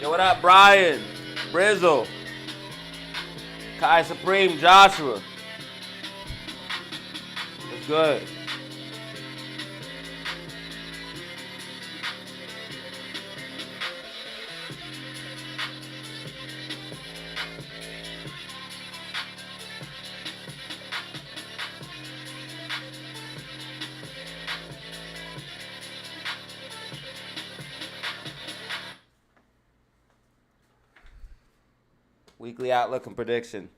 Yo, what up, Brian? Brizzle. Kai Supreme, Joshua. What's good? Weekly outlook and prediction.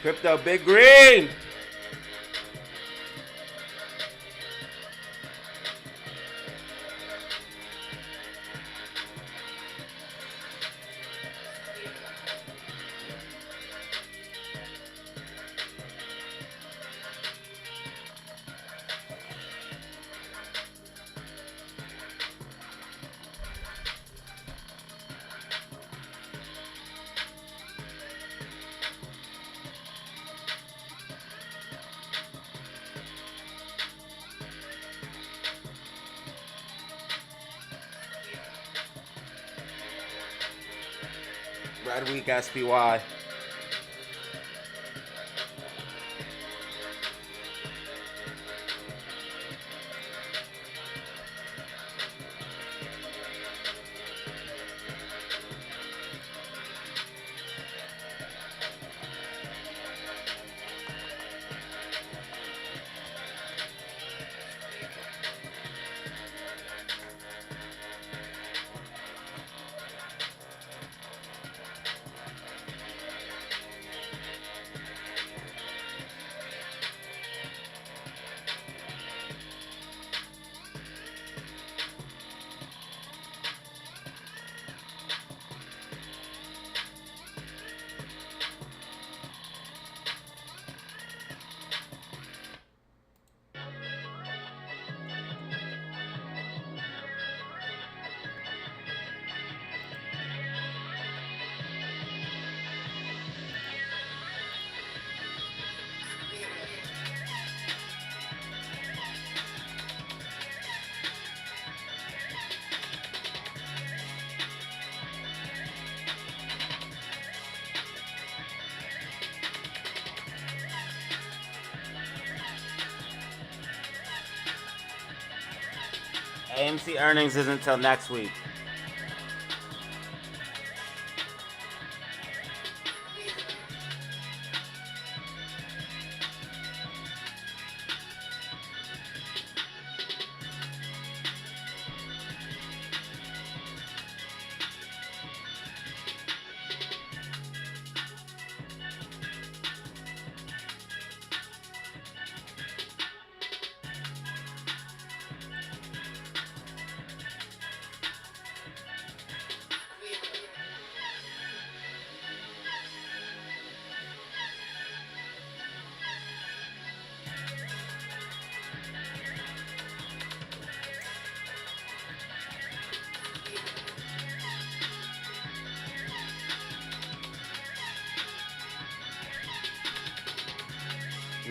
Crypto Big Green. Red Week SPY. AMC earnings isn't until next week.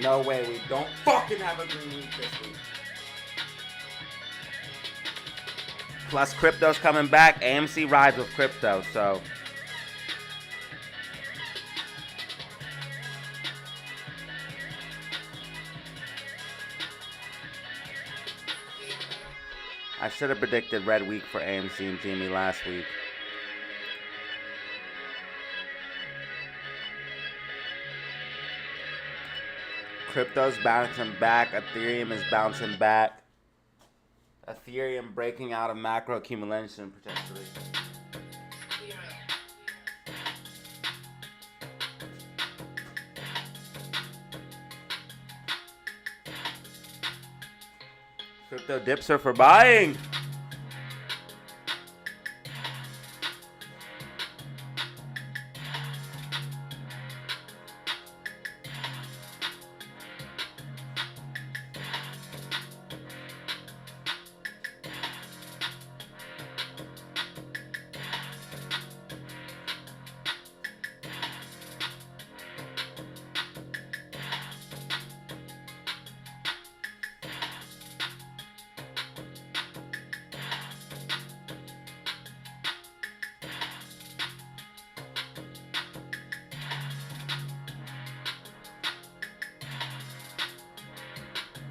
No way, we don't fucking have a green week this week. Plus, crypto's coming back. AMC rides with crypto, so. I should have predicted red week for AMC and GME last week. Crypto's bouncing back. Ethereum is bouncing back. Ethereum breaking out of macro accumulation potentially. Crypto dips are for buying.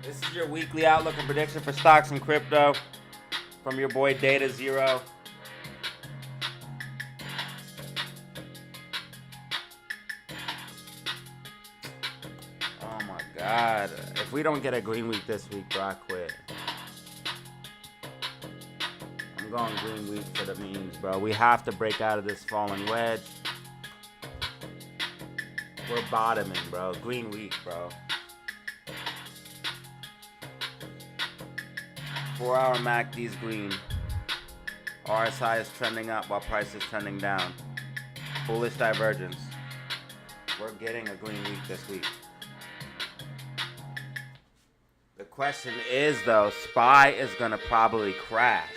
This is your weekly outlook and prediction for stocks and crypto from your boy DataZero. Oh my God. If we don't get a green week this week, bro, I quit. I'm going green week for the memes, bro. We have to break out of this falling wedge. We're bottoming, bro. Green week, bro. 4-hour MACD's green. RSI is trending up while price is trending down. Bullish divergence. We're getting a green week this week. The question is, though, SPY is going to probably crash.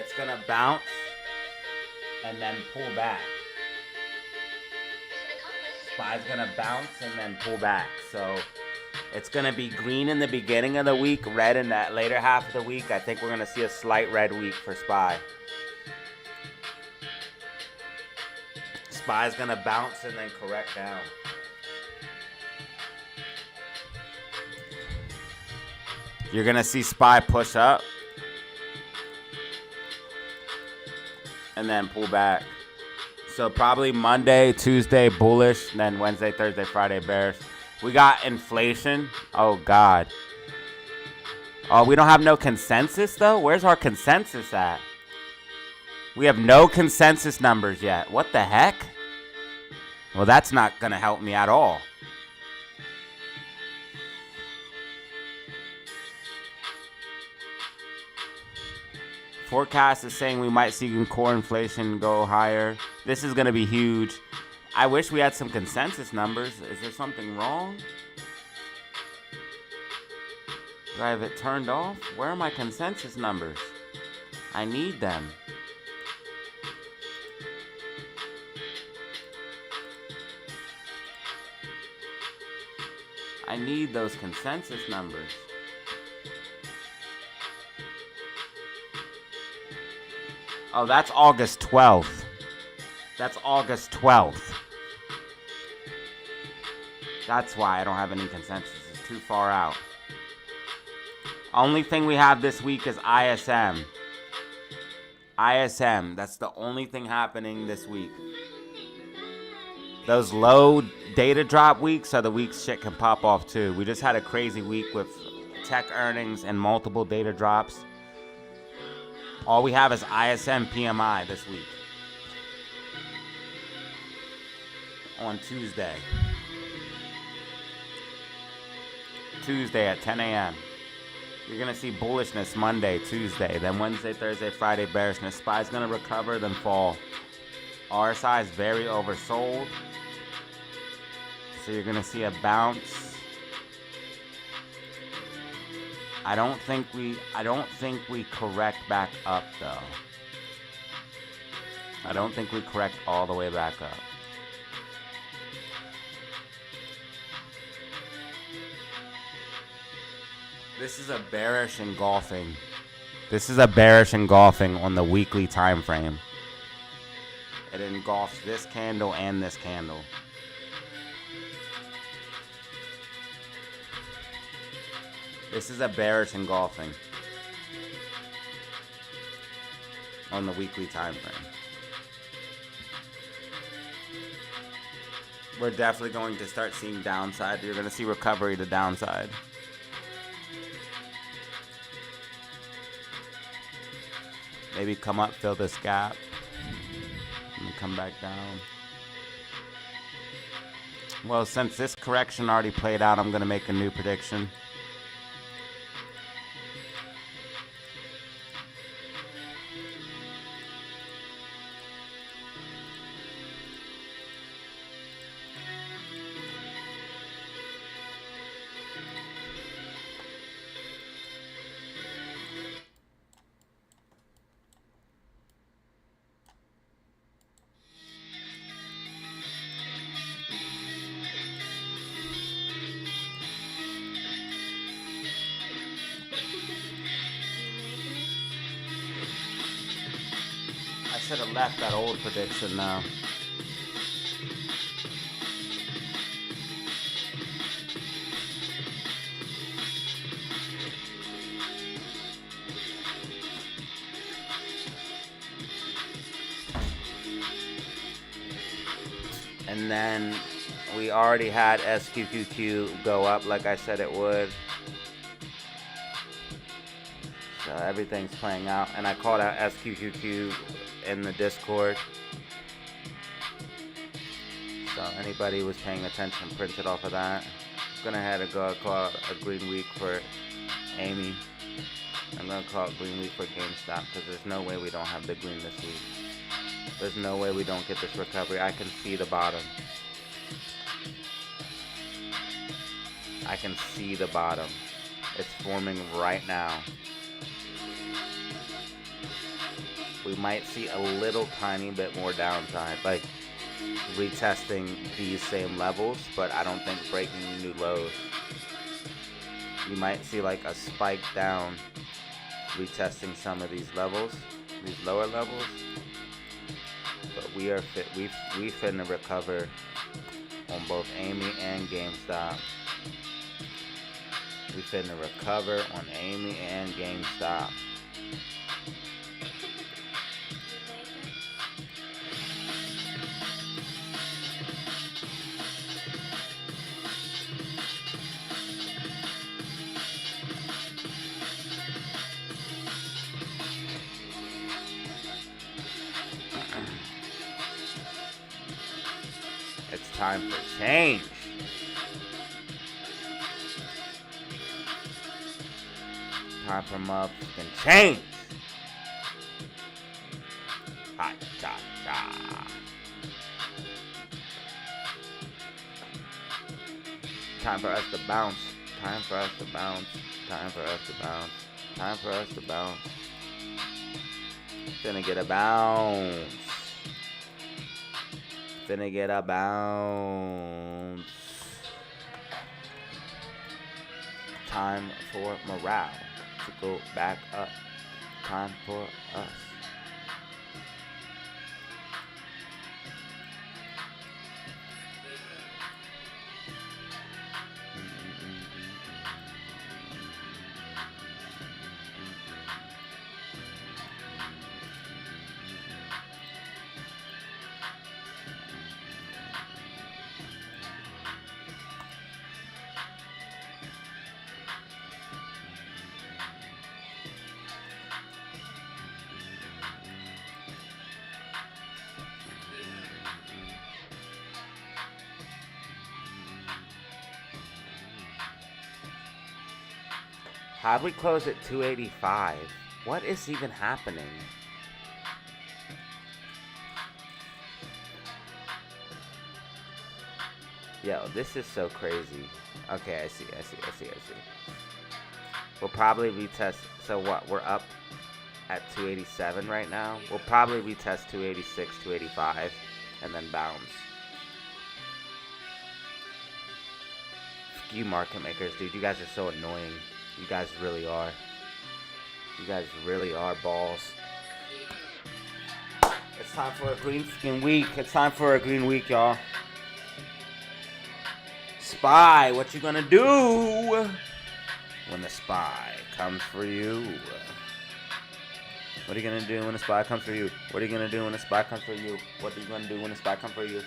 It's going to bounce and then pull back. SPY's going to bounce and then pull back. So it's going to be green in the beginning of the week, red in that later half of the week. I think we're going to see a slight red week for SPY. SPY's going to bounce and then correct down. You're going to see SPY push up and then pull back. So probably Monday, Tuesday, bullish, then Wednesday, Thursday, Friday, bearish. We got inflation. Oh, God. Oh, we don't have no consensus, though? Where's our consensus at? We have no consensus numbers yet. What the heck? Well, that's not going to help me at all. Forecast is saying we might see core inflation go higher. This is going to be huge. I wish we had some consensus numbers. Is there something wrong? Do I have it turned off? Where are my consensus numbers? I need them. I need those consensus numbers. Oh, that's August 12th. That's August 12th. That's why I don't have any consensus. It's too far out. Only thing we have this week is ISM. ISM. That's the only thing happening this week. Those low data drop weeks are the weeks shit can pop off too. We just had a crazy week with tech earnings and multiple data drops. All we have is ISM PMI this week. On Tuesday. Tuesday at 10 a.m. You're going to see bullishness Monday, Tuesday. Then Wednesday, Thursday, Friday, bearishness. SPY's going to recover, then fall. RSI is very oversold. So you're going to see a bounce. I don't think we correct back up, though. I don't think we correct all the way back up. This is a bearish engulfing. This is a bearish engulfing on the weekly time frame. It engulfs this candle and this candle. This is a bearish engulfing on the weekly time frame. We're definitely going to start seeing downside. You're going to see recovery to downside. Maybe come up, fill this gap, and come back down. Well, since this correction already played out, I'm going to make a new prediction. I should have left that old prediction now. And then we already had SQQQ go up like I said it would. So everything's playing out. And I called out SQQQ in the Discord. So anybody who was paying attention printed off of that. I'm going to have to go call a green week for Amy. I'm going to call it green week for GameStop because there's no way we don't have the green this week. There's no way we don't get this recovery. I can see the bottom. I can see the bottom. It's forming right now. We might see a little tiny bit more downside, like retesting these same levels, but I don't think breaking new lows. You might see like a spike down, retesting some of these levels, these lower levels. But we finna recover on both Amy and GameStop. We finna recover on Amy and GameStop. It's time for change. Time for motherfucking change. Ha cha cha. Time for us to bounce. Time for us to bounce. Time for us to bounce. Time for us to bounce. Finna get a bounce. Finna get a bounce. Time for morale to go back up. Time for us. How'd we close at 285? What is even happening? Yo, this is so crazy. Okay, I see. We'll probably retest. So what? We're up at 287 right now. We'll probably retest 286, 285, and then bounce. You market makers, dude. You guys are so annoying. You guys really are. You guys really are balls. It's time for a green fucking week. It's time for a green week, y'all. Spy, what you gonna do when the spy comes for you? What are you gonna do when the spy comes for you? What are you gonna do when the spy comes for you? What are you gonna do when the spy comes for you?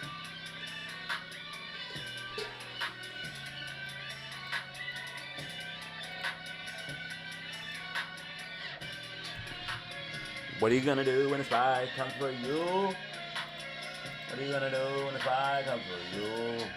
What are you gonna do when the spy comes for you? What are you gonna do when the spy comes for you?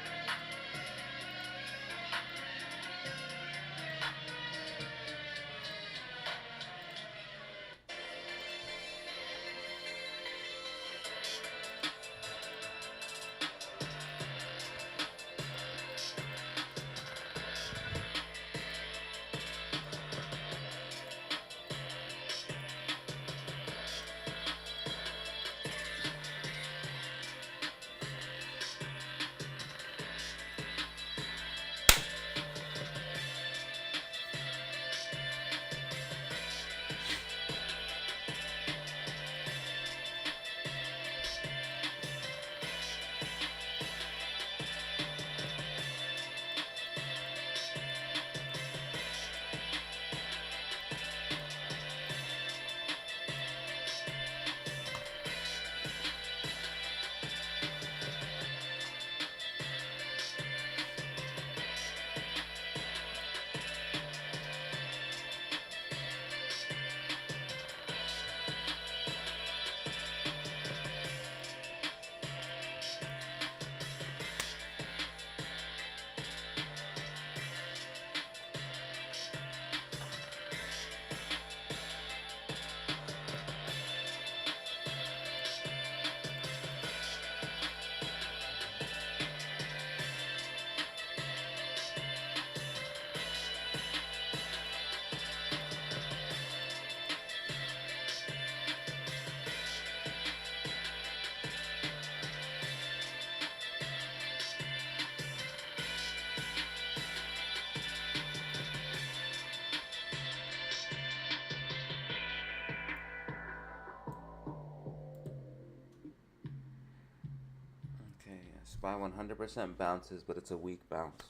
SPY 100% bounces, but it's a weak bounce.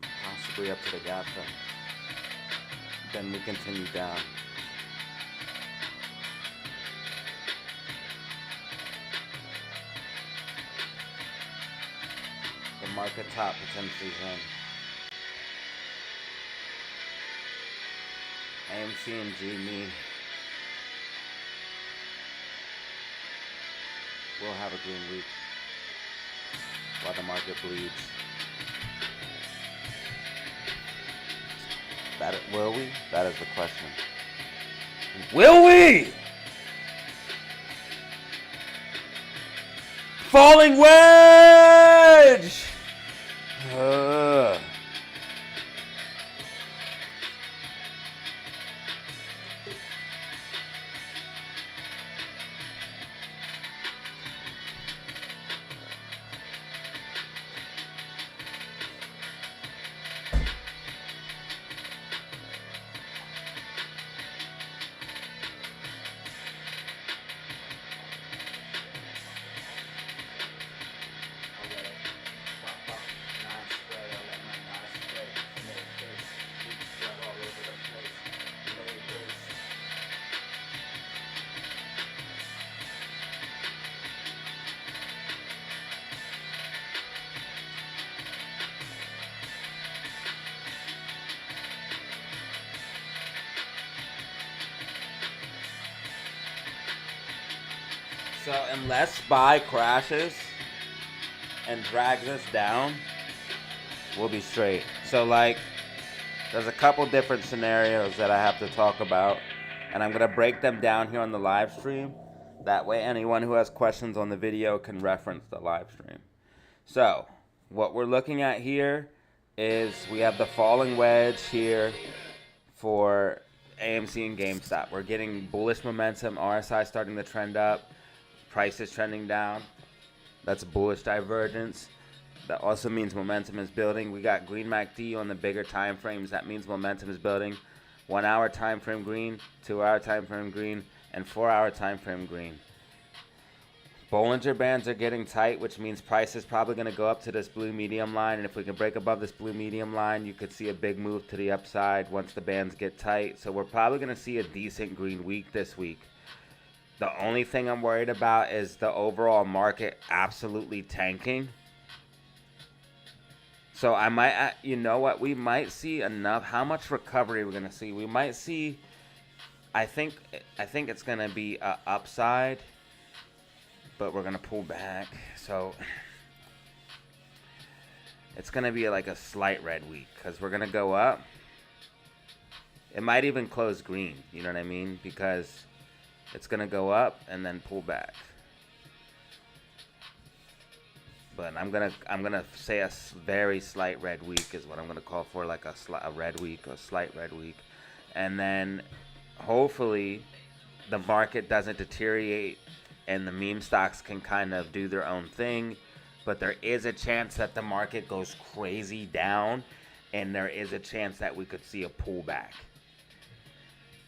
Possibly up to the gap then. Then we continue down. The market top potentially is in. AMC and GME will have a green week while the market bleeds. Will we? That is the question. Will we? Falling wedge! So unless SPY crashes and drags us down, we'll be straight. So like, there's a couple different scenarios that I have to talk about, and I'm gonna break them down here on the live stream. That way anyone who has questions on the video can reference the live stream. So what we're looking at here is we have the falling wedge here for AMC and GameStop. We're getting bullish momentum, RSI starting to trend up. Price is trending down. That's a bullish divergence. That also means momentum is building. We got green MACD on the bigger time frames. That means momentum is building. 1 hour time frame green, 2 hour time frame green, and 4 hour time frame green. Bollinger Bands are getting tight, which means price is probably going to go up to this blue medium line. And if we can break above this blue medium line, you could see a big move to the upside once the bands get tight. So we're probably going to see a decent green week this week. The only thing I'm worried about is the overall market absolutely tanking. So I might, you know what, we might see enough. How much recovery we're going to see? We might see, I think it's going to be an upside, but we're going to pull back. So it's going to be like a slight red week because we're going to go up. It might even close green, you know what I mean? Because it's going to go up and then pull back. But I'm gonna say a very slight red week is what I'm gonna call for, like a red week, a slight red week, and then hopefully the market doesn't deteriorate and the meme stocks can kind of do their own thing. But there is a chance that the market goes crazy down, and there is a chance that we could see a pullback.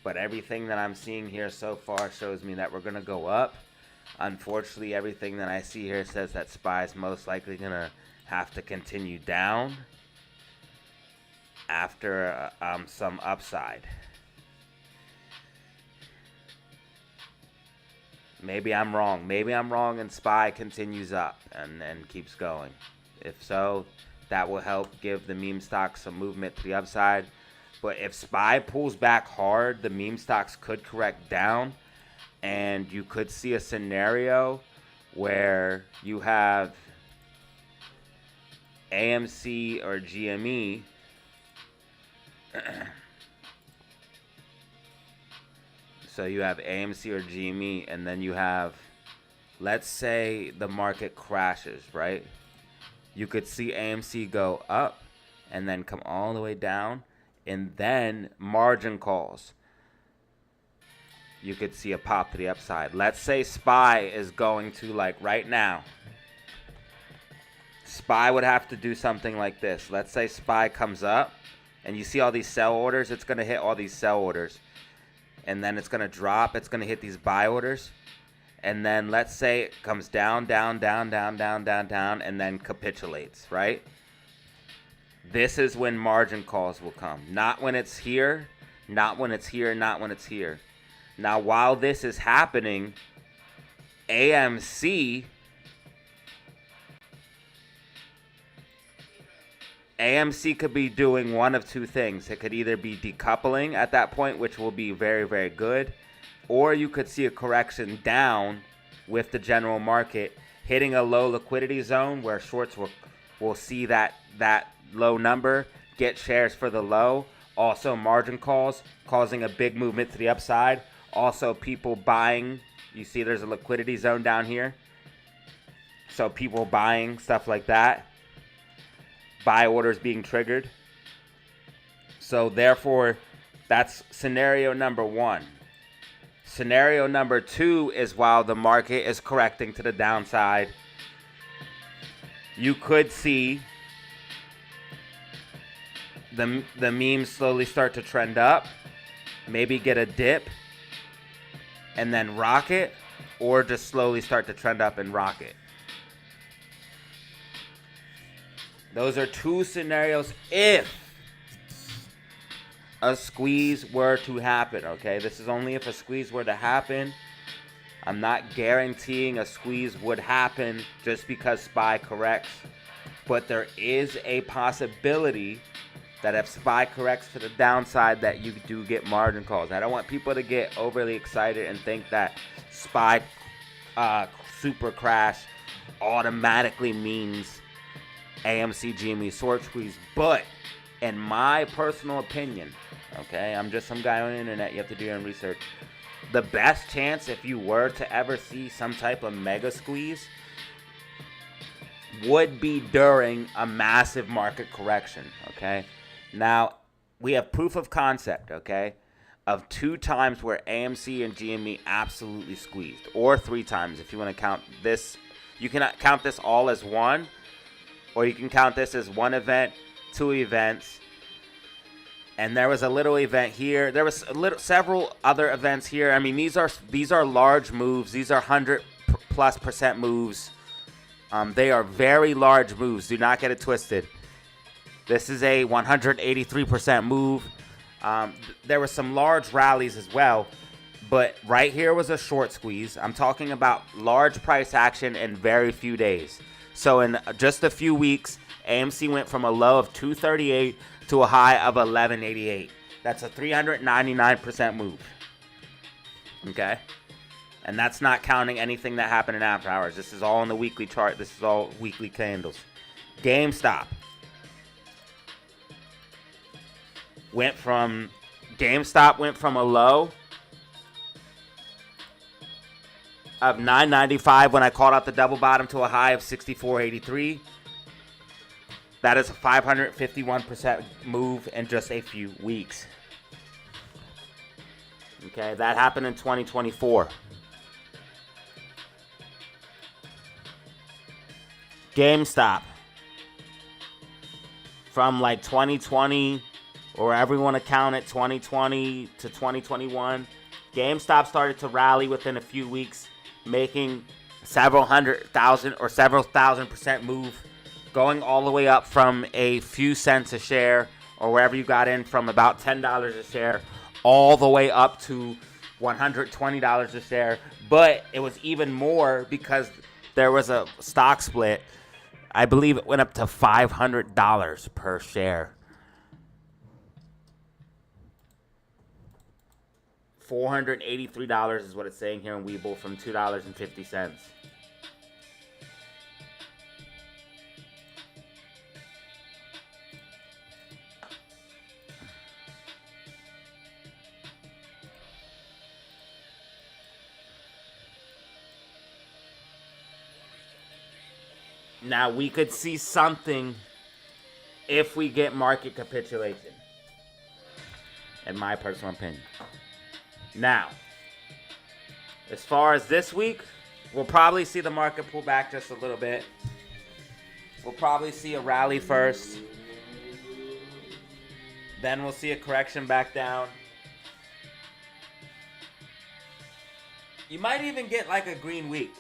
But everything that I'm seeing here so far shows me that we're going to go up. Unfortunately, everything that I see here says that SPY is most likely going to have to continue down after some upside. Maybe I'm wrong. Maybe I'm wrong and SPY continues up and keeps going. If so, that will help give the meme stocks some movement to the upside. But if SPY pulls back hard, the meme stocks could correct down, and you could see a scenario where you have AMC or GME so you have AMC or GME, and then you have, let's say the market crashes, right? You could see AMC go up and then come all the way down, and then margin calls. You could see a pop to the upside. Let's say SPY is going to, like right now, SPY would have to do something like this. Let's say SPY comes up, and you see all these sell orders. It's going to hit all these sell orders. And then it's going to drop. It's going to hit these buy orders. And then let's say it comes down, down, down, down, down, down, down, and then capitulates, right? This is when margin calls will come. Not when it's here, not when it's here, not when it's here. Now, while this is happening, AMC could be doing one of two things. It could either be decoupling at that point, which will be very, very good, or you could see a correction down with the general market hitting a low liquidity zone where shorts will see that low number, get shares for the low. Also margin calls causing a big movement to the upside. Also people buying. You see there's a liquidity zone down here. So people buying, stuff like that. Buy orders being triggered. So therefore, that's scenario number one. Scenario number two is while the market is correcting to the downside, you could see the memes slowly start to trend up, maybe get a dip, and then rocket, or just slowly start to trend up and rocket. Those are two scenarios if a squeeze were to happen, okay? This is only if a squeeze were to happen. I'm not guaranteeing a squeeze would happen just because SPY corrects. But there is a possibility that if SPY corrects to the downside that you do get margin calls. I don't want people to get overly excited and think that SPY super crash automatically means AMC GME short squeeze. But in my personal opinion, okay, I'm just some guy on the internet, you have to do your own research. The best chance if you were to ever see some type of mega squeeze would be during a massive market correction, okay? Now, we have proof of concept, okay, of 2 times where AMC and GME absolutely squeezed, or 3 times if you want to count this. You can count this all as one, or you can count this as one event, 2 events. And there was a little event here. There was several other events here. I mean, these are large moves. These are 100+% moves. They are very large moves. Do not get it twisted. This is a 183% move. There were some large rallies as well. But right here was a short squeeze. I'm talking about large price action in very few days. So in just a few weeks, AMC went from a low of 238 to a high of 1188. That's a 399% move. Okay? And that's not counting anything that happened in after hours. This is all on the weekly chart. This is all weekly candles. GameStop went from a low of 995 when I called out the double bottom to a high of 6483. That is a 551% move in just a few weeks. Okay, that happened in 2024. GameStop. From like 2020, or wherever you want to count it, 2020 to 2021, GameStop started to rally within a few weeks, making several hundred thousand or several thousand% move, going all the way up from a few cents a share, or wherever you got in, from about $10 a share, all the way up to $120 a share. But it was even more because there was a stock split. I believe it went up to $500 per share. $483 is what it's saying here in Webull, from $2.50. Now, we could see something if we get market capitulation, in my personal opinion. Now, as far as this week, we'll probably see the market pull back just a little bit. We'll probably see a rally first. Then we'll see a correction back down. You might even get like a green week.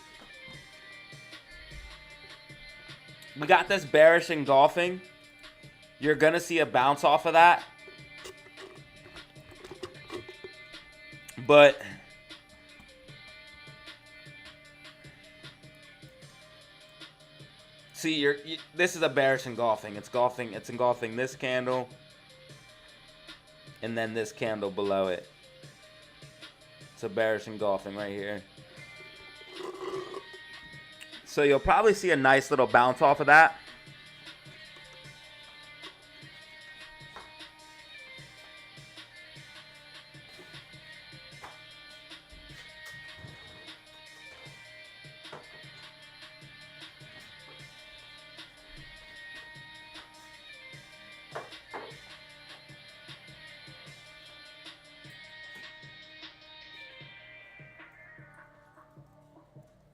We got this bearish engulfing. You're going to see a bounce off of that. But see, this is a bearish engulfing. It's engulfing this candle and then this candle below it. It's a bearish engulfing right here. So you'll probably see a nice little bounce off of that.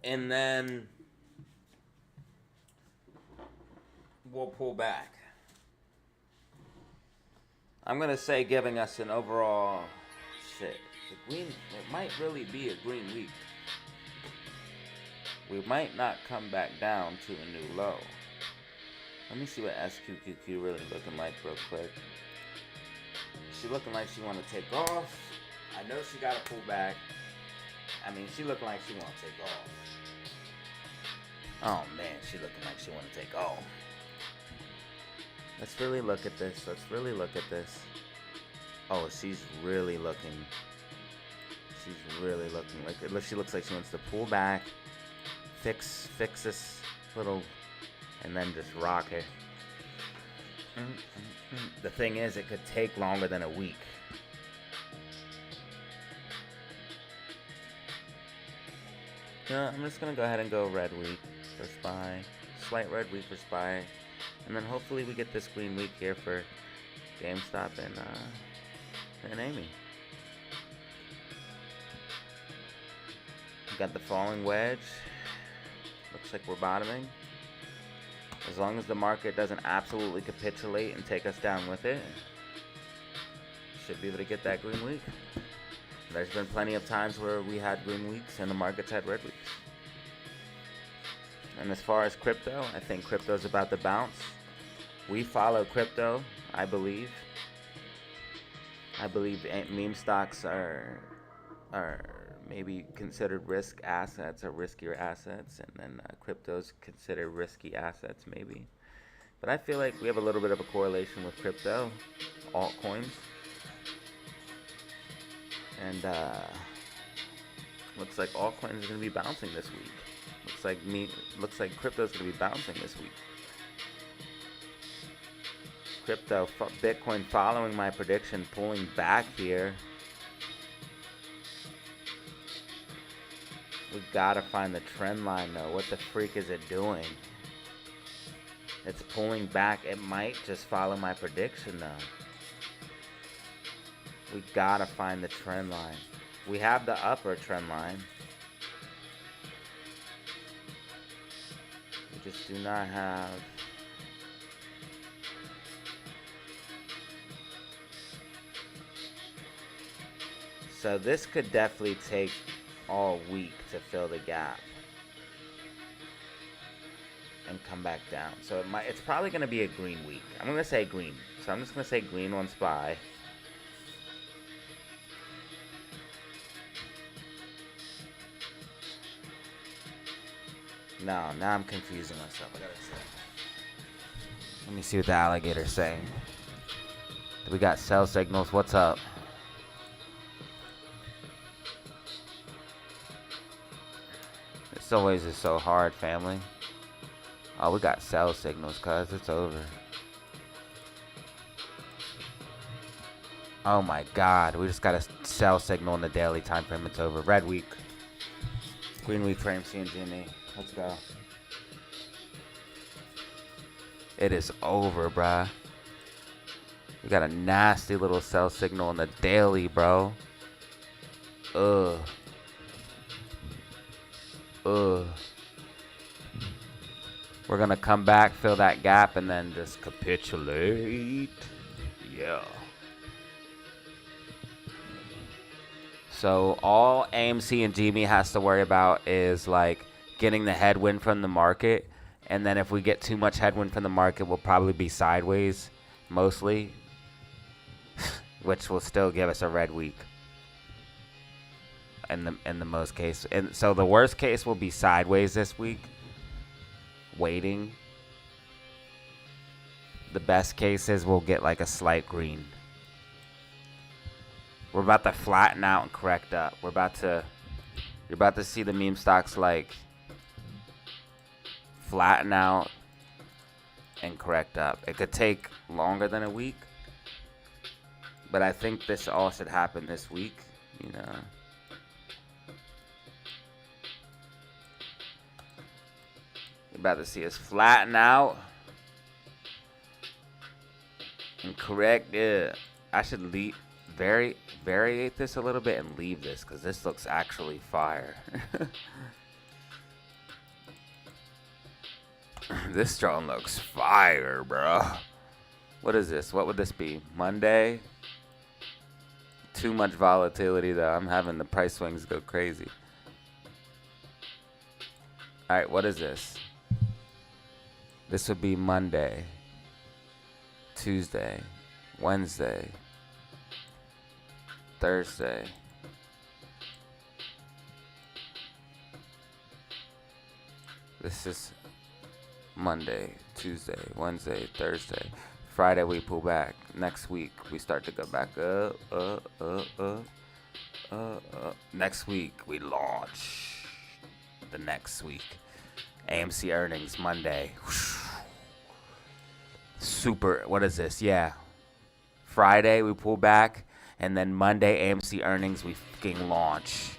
And then we'll pull back. I'm going to say giving us an overall shit. The green, it might really be a green week. We might not come back down to a new low. Let me see what SQQQ really looking like real quick. She looking like she want to take off. I know she got to pull back. I mean, she looking like she want to take off. Oh man, she looking like she want to take off. Let's really look at this. Let's really look at this. Oh, she's really looking. She's really looking like it. She looks like she wants to pull back, fix this little, and then just rock it. The thing is, it could take longer than a week. Yeah, I'm just gonna go ahead and go red week for SPY, slight red week for SPY, and then hopefully we get this green week here for GameStop and Amy. We got the falling wedge. Looks like we're bottoming. As long as the market doesn't absolutely capitulate and take us down with it, should be able to get that green week. There's been plenty of times where we had green weeks and the markets had red weeks. And as far as crypto, I think crypto's about to bounce. We follow crypto, I believe. I believe meme stocks are maybe considered risk assets or riskier assets, and then crypto's considered risky assets maybe. But I feel like we have a little bit of a correlation with crypto, altcoins. And looks like altcoins are going to be bouncing this week. Looks like crypto's going to be bouncing this week. Crypto, Bitcoin following my prediction, pulling back here. We gotta find the trend line though. What the freak is it doing? It's pulling back. It might just follow my prediction though. We gotta find the trend line. We have the upper trend line. We just do not have. So this could definitely take all week to fill the gap and come back down. So it's probably going to be a green week. I'm going to say green. So I'm just going to say green on SPY. No, now I'm confusing myself. I gotta say. Let me see what the alligator's saying. We got sell signals. What's up? This always is so hard, family. Oh, we got sell signals, cuz it's over. Oh my god, we just got a sell signal in the daily time frame. It's over. Red week. Green week for AMC and GME. Let's go. It is over, bruh. We got a nasty little sell signal in the daily, bro. Ugh. We're gonna come back, fill that gap, and then just capitulate. Yeah. So all AMC and GME has to worry about is like getting the headwind from the market. And then if we get too much headwind from the market, we'll probably be sideways mostly, which will still give us a red week in the most case. And so the worst case will be sideways this week, waiting. The best case is we'll get like a slight green. We're about to flatten out and correct up. You're about to see the meme stocks like flatten out and correct up. It could take longer than a week, but I think this all should happen this week, you know. You're about to see us flatten out and correct. Yeah, I should variate this a little bit and leave this because this looks actually fire. This drone looks fire, bro. What is this? What would this be? Monday? Too much volatility, though. I'm having the price swings go crazy. All right, what is this? This would be Monday, Tuesday, Wednesday, Thursday. This is Monday, Tuesday, Wednesday, Thursday. Friday we pull back. Next week we start to go back up. Next week we launch. The next week. AMC earnings Monday. Super. What is this? Yeah. Friday we pull back. And then Monday AMC earnings we fucking launch.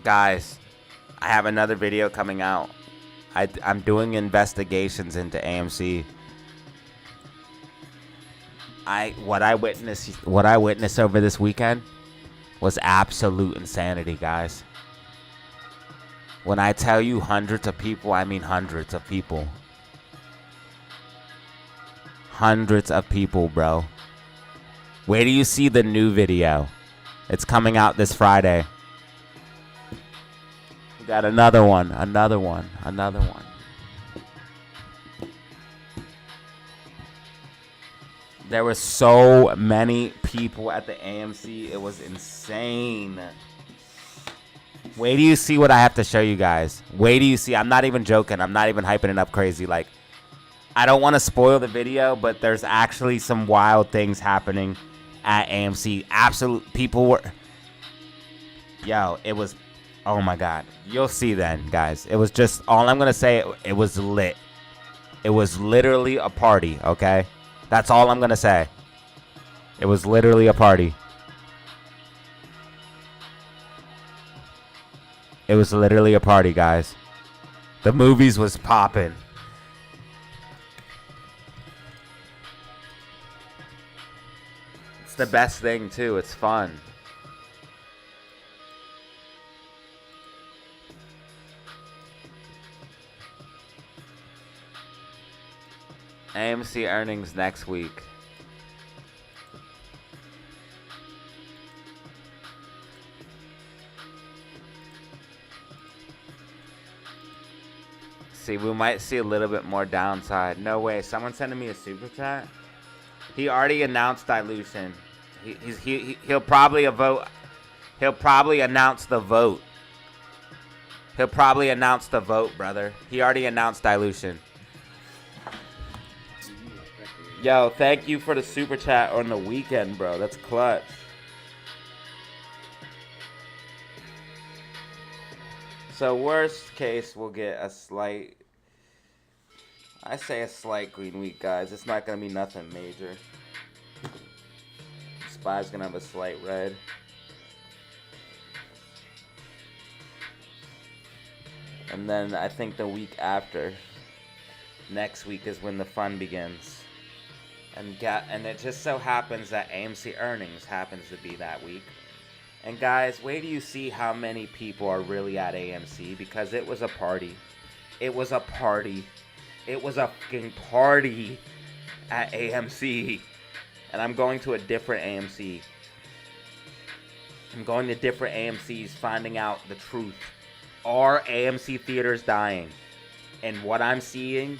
Guys, I have another video coming out. I'm doing investigations into AMC. What I witnessed over this weekend was absolute insanity, guys. When I tell you hundreds of people, I mean hundreds of people. Hundreds of people, bro. Where do you see the new video? It's coming out this Friday. We got another one. There were so many people at the AMC. It was insane. Wait do you see what I have to show you guys. Wait do you see. I'm not even joking. I'm not even hyping it up crazy. Like, I don't want to spoil the video, but there's actually some wild things happening at AMC. Absolute people were... Yo, it was... Oh, my God. You'll see then, guys. It was just... All I'm going to say, it was lit. It was literally a party, okay? That's all I'm going to say. It was literally a party. It was literally a party, guys. The movies was popping. It's the best thing, too. It's fun. AMC earnings next week. See, we might see a little bit more downside. No way. Someone sending me a super chat? He already announced dilution. He'll probably vote. He'll probably announce the vote. He'll probably announce the vote, brother. He already announced dilution. Yo, thank you for the super chat on the weekend, bro. That's clutch. So worst case, we'll get a slight... I say a slight green week, guys. It's not going to be nothing major. SPY's going to have a slight red. And then I think the week after, next week is when the fun begins. And it just so happens that AMC earnings happens to be that week. And guys, wait till you see how many people are really at AMC, because it was a party. It was a party. It was a fucking party at AMC. And I'm going to a different AMC. I'm going to different AMCs, finding out the truth. Are AMC theaters dying? And what I'm seeing,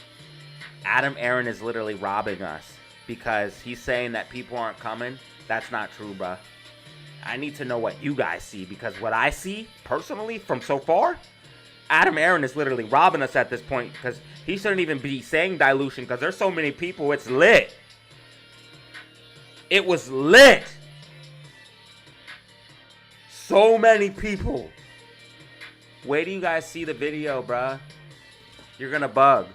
Adam Aaron is literally robbing us. Because he's saying that people aren't coming. That's not true, bruh. I need to know what you guys see. Because what I see, personally, from so far, Adam Aaron is literally robbing us at this point. Because he shouldn't even be saying dilution. Because there's so many people, it's lit. It was lit. So many people. Wait till you guys see the video, bruh. You're gonna bug.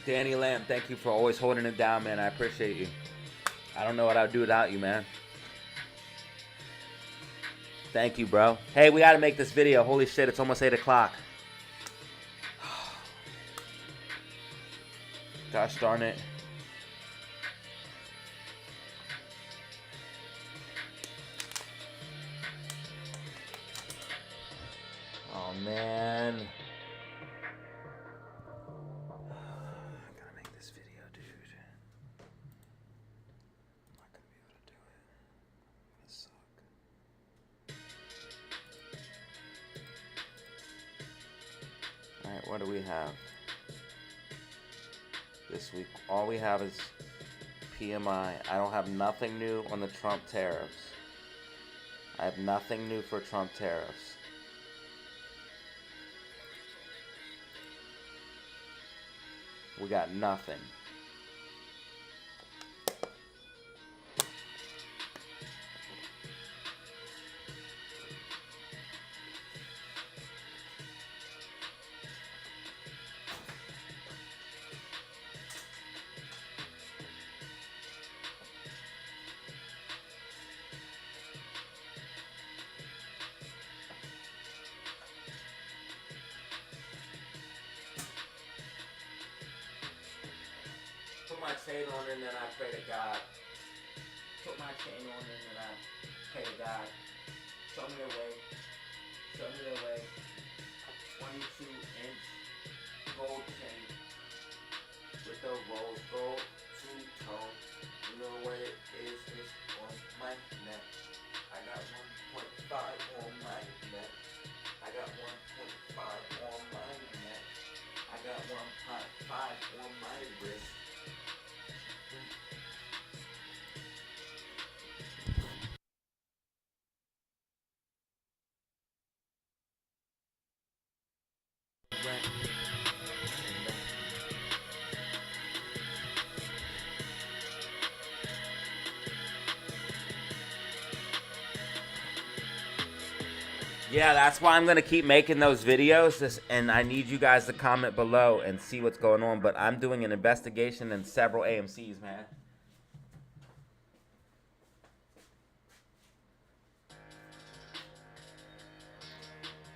Danny Lamb, thank you for always holding it down, man. I appreciate you. I don't know what I'd do without you, man. Thank you, bro. Hey, we gotta make this video. Holy shit, it's almost 8 o'clock. Gosh darn it. Oh, man. I gotta make this video, dude. I'm not gonna be able to do it. It's gonna suck. Alright, what do we have? This week, all we have is PMI. I don't have nothing new on the Trump tariffs. I have nothing new for Trump tariffs. We got nothing. Put my chain on and then I pray to God. Put my chain on and then I pray to God. Show me the way. Show me the way. 22-inch gold chain with the rose gold two-tone. You know what it is? It's on my neck. I got 1.5 on my neck. I got 1.5 on my neck. I got 1.5 on my wrist. Yeah, that's why I'm going to keep making those videos, and I need you guys to comment below and see what's going on. But I'm doing an investigation in several AMCs, man.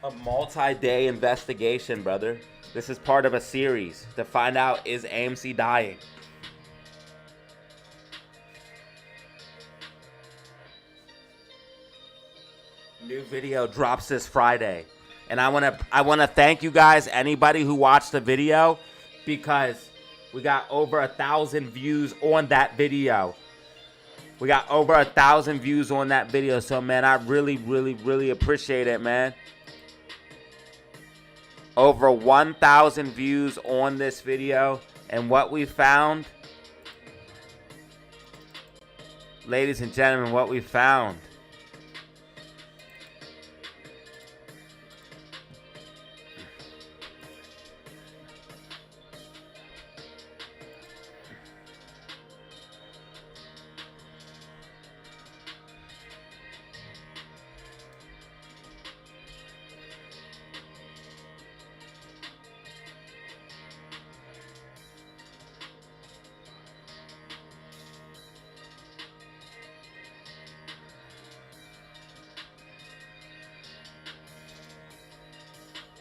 A multi-day investigation, brother. This is part of a series to find out, is AMC dying? New video drops this Friday. And I want to thank you guys, anybody who watched the video, because we got over 1,000 views on that video. We got over 1,000 views on that video. So, man, I really, really, really appreciate it, man. Over 1,000 views on this video. And what we found, ladies and gentlemen, what we found.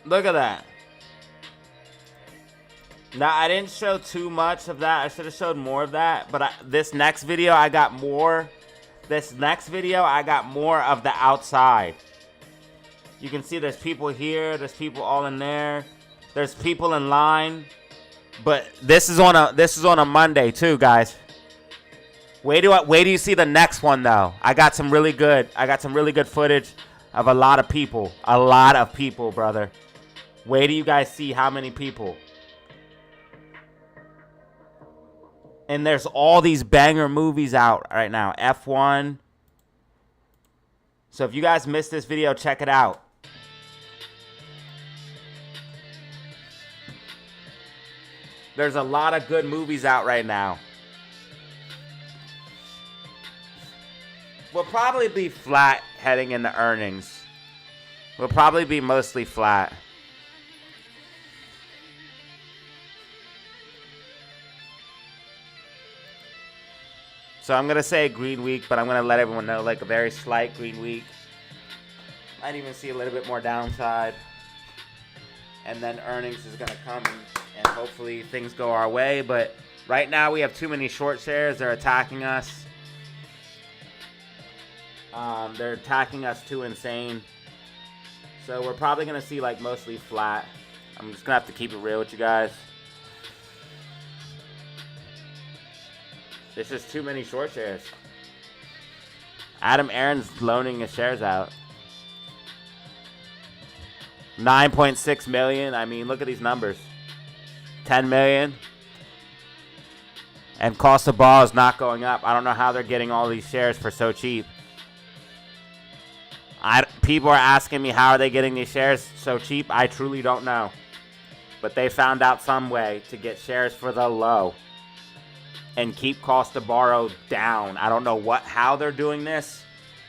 Look at that. Now, I didn't show too much of that. I should have showed more of that. But this next video, I got more This next video, I got more of the outside. You can see there's people here. There's people all in there. There's people in line. But this is on a Monday too, guys. Wait till you see the next one though. I got some really good footage of a lot of people. A lot of people, brother. Wait till you guys see how many people. And there's all these banger movies out right now. F1. So if you guys missed this video, check it out. There's a lot of good movies out right now. We'll probably be flat heading into earnings. We'll probably be mostly flat. So I'm going to say green week, but I'm going to let everyone know, like, a very slight green week. Might even see a little bit more downside. And then earnings is going to come and hopefully things go our way. But right now we have too many short shares. They're attacking us. They're attacking us too insane. So we're probably going to see, like, mostly flat. I'm just going to have to keep it real with you guys. There's just too many short shares. Adam Aaron's loaning his shares out. 9.6 million. I mean, look at these numbers. 10 million. And cost of ball is not going up. I don't know how they're getting all these shares for so cheap. People are asking me how are they getting these shares so cheap. I truly don't know. But they found out some way to get shares for the low. And keep cost to borrow down. I don't know how they're doing this.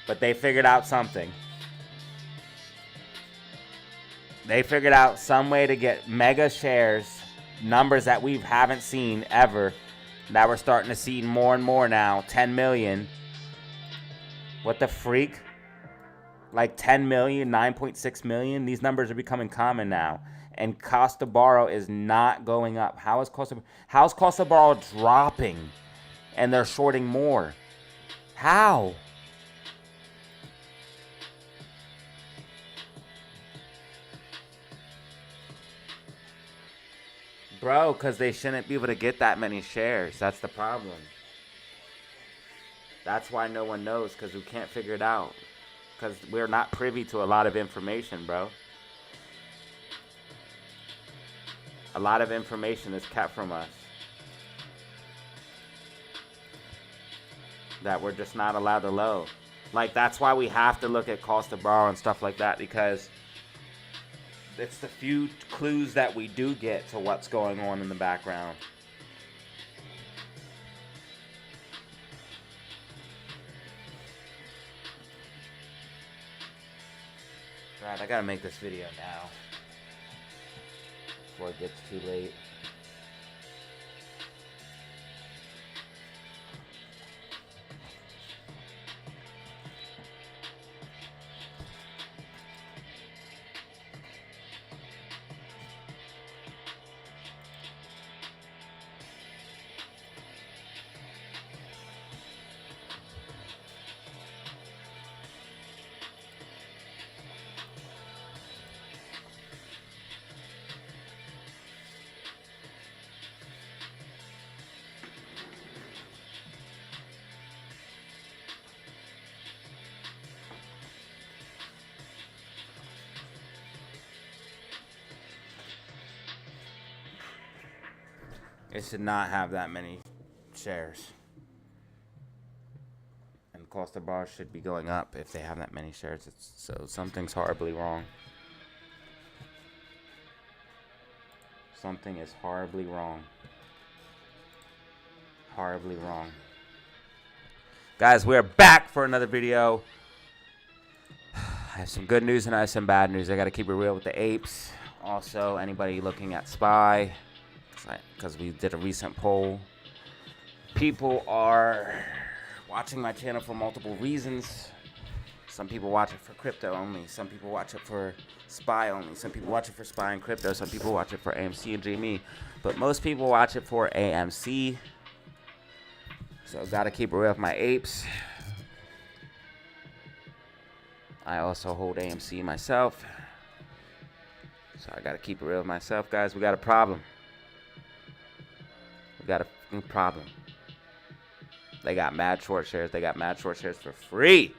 But they figured out something. They figured out some way to get mega shares. Numbers that we haven't seen ever. That we're starting to see more and more now. 10 million. What the freak? Like 10 million, 9.6 million. These numbers are becoming common now. And cost to borrow is not going up. How's cost of borrow dropping? And they're shorting more. How? Bro, because they shouldn't be able to get that many shares. That's the problem. That's why no one knows, because we can't figure it out. Because we're not privy to a lot of information, bro. A lot of information is kept from us. That we're just not allowed to know. Like, that's why we have to look at cost of borrow and stuff like that, because it's the few clues that we do get to what's going on in the background. Right, I gotta make this video now before it gets too late. It should not have that many shares. And cost of borrow should be going up if they have that many shares. So something's horribly wrong. Something is horribly wrong. Horribly wrong. Guys, we're back for another video. I have some good news and I have some bad news. I got to keep it real with the apes. Also, anybody looking at SPY, because we did a recent poll. People are watching my channel for multiple reasons. Some people watch it for crypto only. Some people watch it for SPY only. Some people watch it for SPY and crypto. Some people watch it for AMC and GME. But most people watch it for AMC. So got to keep it real with my apes. I also hold AMC myself. So I got to keep it real with myself, guys. We got a problem. We got a fucking problem. They got mad short shares. They got mad short shares for free.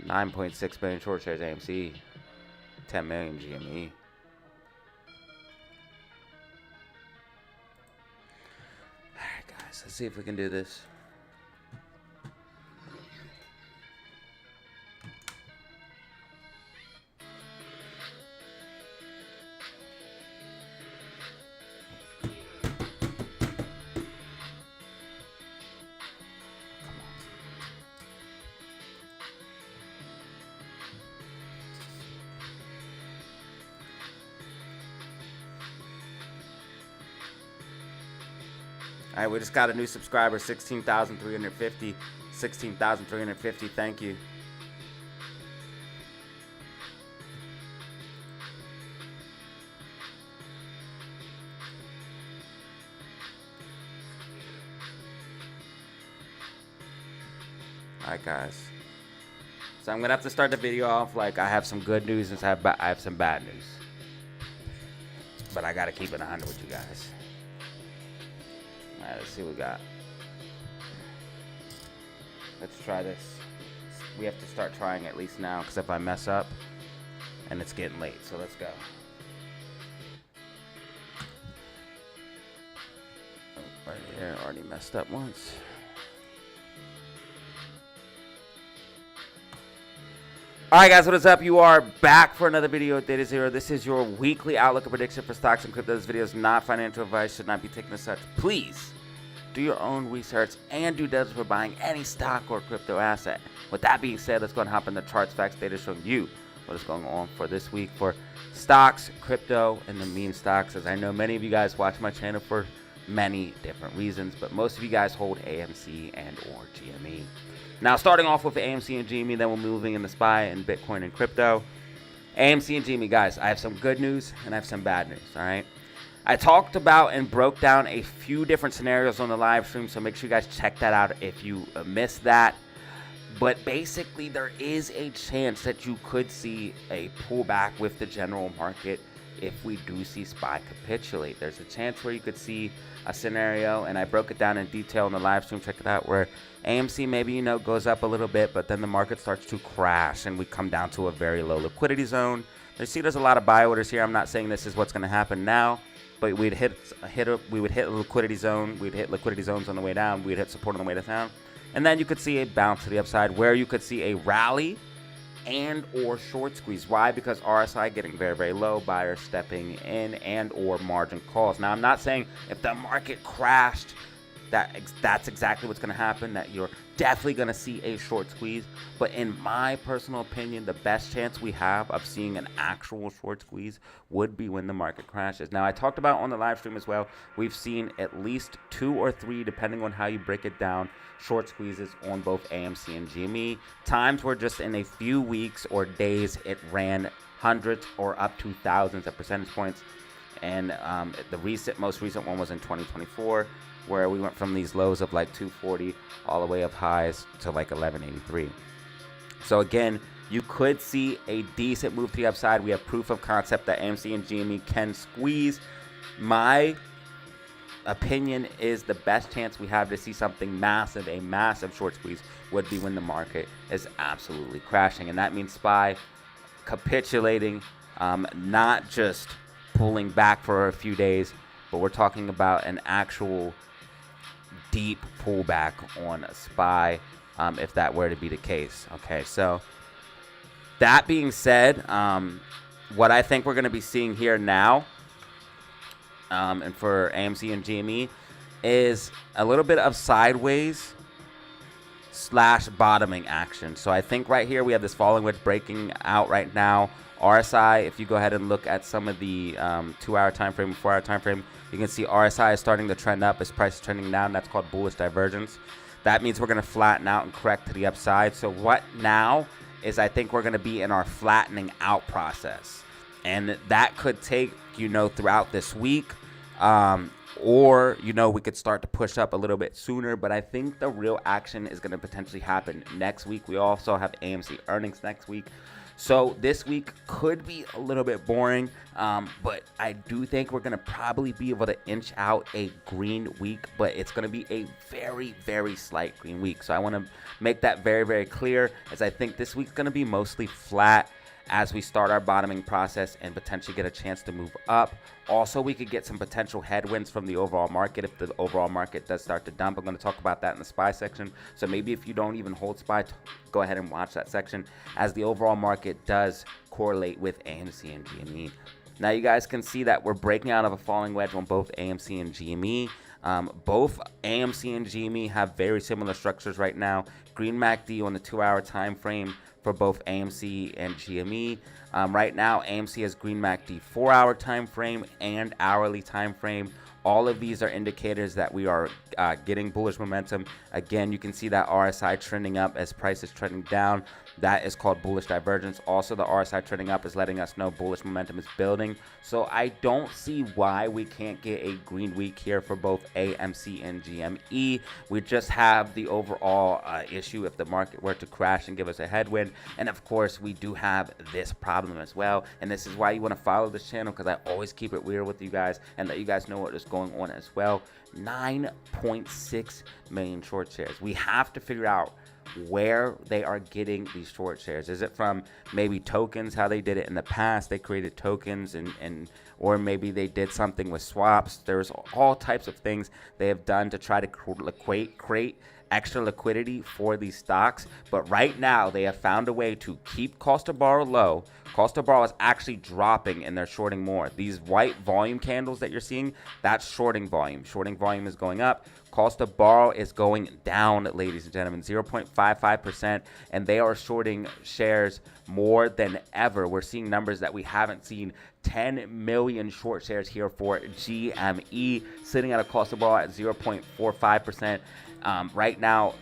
$9.6 billion short shares AMC. 10 million GME. Alright, guys. Let's see if we can do this. All right, we just got a new subscriber, 16,350. 16,350, thank you. All right, guys. So I'm going to have to start the video off like I have some good news and I have some bad news. But I got to keep it 100 with you guys. All right, let's see what we got. Let's try this. We have to start trying at least now, because if I mess up, and it's getting late, so let's go. Oh, right here, already messed up once. All right, guys, what is up? You are back for another video at DataZero. This is your weekly outlook and prediction for stocks and crypto. This video is not financial advice, should not be taken as such. Please do your own research and due diligence for buying any stock or crypto asset. With that being said, let's go and hop in the charts, facts, data showing you what is going on for this week for stocks, crypto, and the meme stocks. As I know many of you guys watch my channel for many different reasons, but most of you guys hold AMC and or GME. Now, starting off with AMC and GME, then we're moving into SPY and Bitcoin and crypto. AMC and GME, guys, I have some good news and I have some bad news, all right? I talked about and broke down a few different scenarios on the live stream, so make sure you guys check that out if you missed that. But basically, there is a chance that you could see a pullback with the general market if we do see SPY capitulate. There's a chance where you could see a scenario, and I broke it down in detail in the live stream. Check it out, where AMC maybe, goes up a little bit, but then the market starts to crash and we come down to a very low liquidity zone. There's a lot of buy orders here. I'm not saying this is what's going to happen now, but we would hit a liquidity zone. We'd hit liquidity zones on the way down. We'd hit support on the way down. And then you could see a bounce to the upside where you could see a rally and or short squeeze. Why? Because RSI getting very, very low, buyers stepping in and or margin calls. Now, I'm not saying if the market crashed, that's exactly what's going to happen, that you're definitely going to see a short squeeze. But in my personal opinion, the best chance we have of seeing an actual short squeeze would be when the market crashes. Now, I talked about on the live stream as well, we've seen at least 2 or 3, depending on how you break it down, short squeezes on both AMC and GME. Times where just in a few weeks or days, it ran hundreds or up to thousands of percentage points. And the most recent one was in 2024, where we went from these lows of like 240 all the way up highs to like 1183. So again, you could see a decent move to the upside. We have proof of concept that AMC and GME can squeeze. My opinion is the best chance we have to see something massive, a massive short squeeze, would be when the market is absolutely crashing. And that means SPY capitulating, not just pulling back for a few days, but we're talking about an actual deep pullback on a SPY, if that were to be the case. Okay, so that being said, what I think we're going to be seeing here now, and for AMC and GME, is a little bit of sideways / bottoming action. So I think right here we have this falling wedge breaking out right now. RSI, if you go ahead and look at some of the 2-hour time frame, 4-hour time frame, you can see RSI is starting to trend up. Its price is trending down. That's called bullish divergence. That means we're going to flatten out and correct to the upside. So what now is I think we're going to be in our flattening out process. And that could take, throughout this week, or, you know, we could start to push up a little bit sooner. But I think the real action is going to potentially happen next week. We also have AMC earnings next week. So this week could be a little bit boring, but I do think we're going to probably be able to inch out a green week, but it's going to be a very, very slight green week. So I want to make that very, very clear, as I think this week's going to be mostly flat as we start our bottoming process and potentially get a chance to move up. Also, we could get some potential headwinds from the overall market if the overall market does start to dump. I'm going to talk about that in the SPY section. So maybe if you don't even hold SPY, go ahead and watch that section, as the overall market does correlate with AMC and GME. Now you guys can see that we're breaking out of a falling wedge on both AMC and GME. Both AMC and GME have very similar structures right now. Green MACD on the 2-hour time frame for both AMC and GME. Right now, AMC has green MACD 4-hour time frame and hourly time frame. All of these are indicators that we are getting bullish momentum. Again, you can see that RSI trending up as price is trending down. That is called bullish divergence. Also, the RSI trending up is letting us know bullish momentum is building. So I don't see why we can't get a green week here for both AMC and GME. We just have the overall issue if the market were to crash and give us a headwind. And of course, we do have this problem as well. And this is why you want to follow this channel, because I always keep it real with you guys and let you guys know what is going on as well. 9.6 million short shares. We have to figure out where they are getting these short shares. Is it from maybe tokens, how they did it in the past? They created tokens, and or maybe they did something with swaps. There's all types of things they have done to try to create extra liquidity for these stocks. But right now, they have found a way to keep cost to borrow low. Cost to borrow is actually dropping, and they're shorting more. These white volume candles that you're seeing, that's shorting volume. Shorting volume is going up. Cost to borrow is going down, ladies and gentlemen, 0.55%, and they are shorting shares more than ever. We're seeing numbers that we haven't seen. 10 million short shares here for GME, sitting at a cost to borrow at 0.45%. Right now,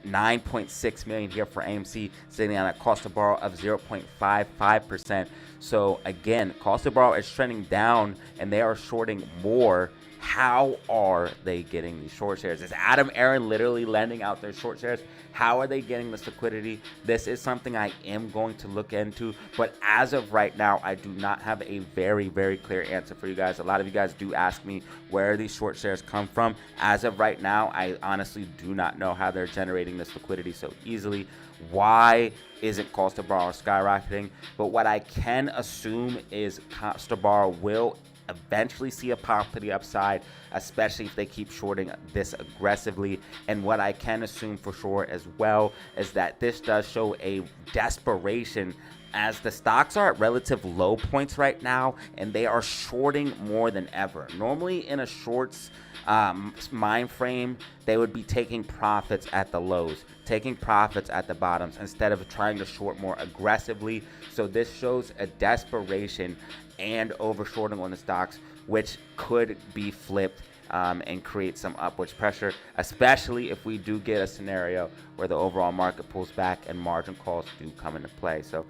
9.6 million here for AMC, sitting on a cost to borrow of 0.55%. So again, cost to borrow is trending down, and they are shorting more. How are they getting these short shares? Is Adam Aaron literally lending out their short shares? How are they getting this liquidity? This is something I am going to look into, but as of right now, I do not have a very, very clear answer for you guys. A lot of you guys do ask me where these short shares come from. As of right now, I honestly do not know how they're generating this liquidity so easily. Why isn't cost to borrow skyrocketing? But what I can assume is cost to borrow will eventually see a pop to the upside, especially if they keep shorting this aggressively. And what I can assume for sure as well is that this does show a desperation, as the stocks are at relative low points right now, and they are shorting more than ever. Normally in a shorts mind frame, they would be taking profits at the lows, taking profits at the bottoms, instead of trying to short more aggressively. So this shows a desperation and over shorting on the stocks, which could be flipped and create some upwards pressure, especially if we do get a scenario where the overall market pulls back and margin calls do come into play. So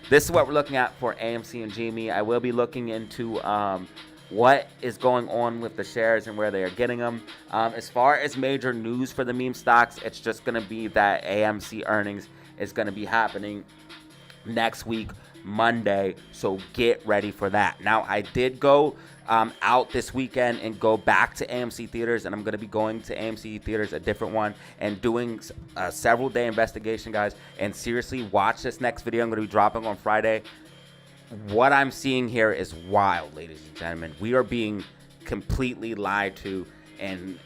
this is what we're looking at for AMC and GME. I will be looking into what is going on with the shares and where they are getting them. As far as major news for the meme stocks, it's just going to be that AMC earnings is going to be happening next week, Monday, so get ready for that. Now, I did go out this weekend and go back to AMC theaters, and I'm going to be going to AMC theaters, a different one, and doing a several day investigation, guys. And seriously, watch this next video I'm going to be dropping on Friday. What I'm seeing here is wild, ladies and gentlemen. We are being completely lied to, and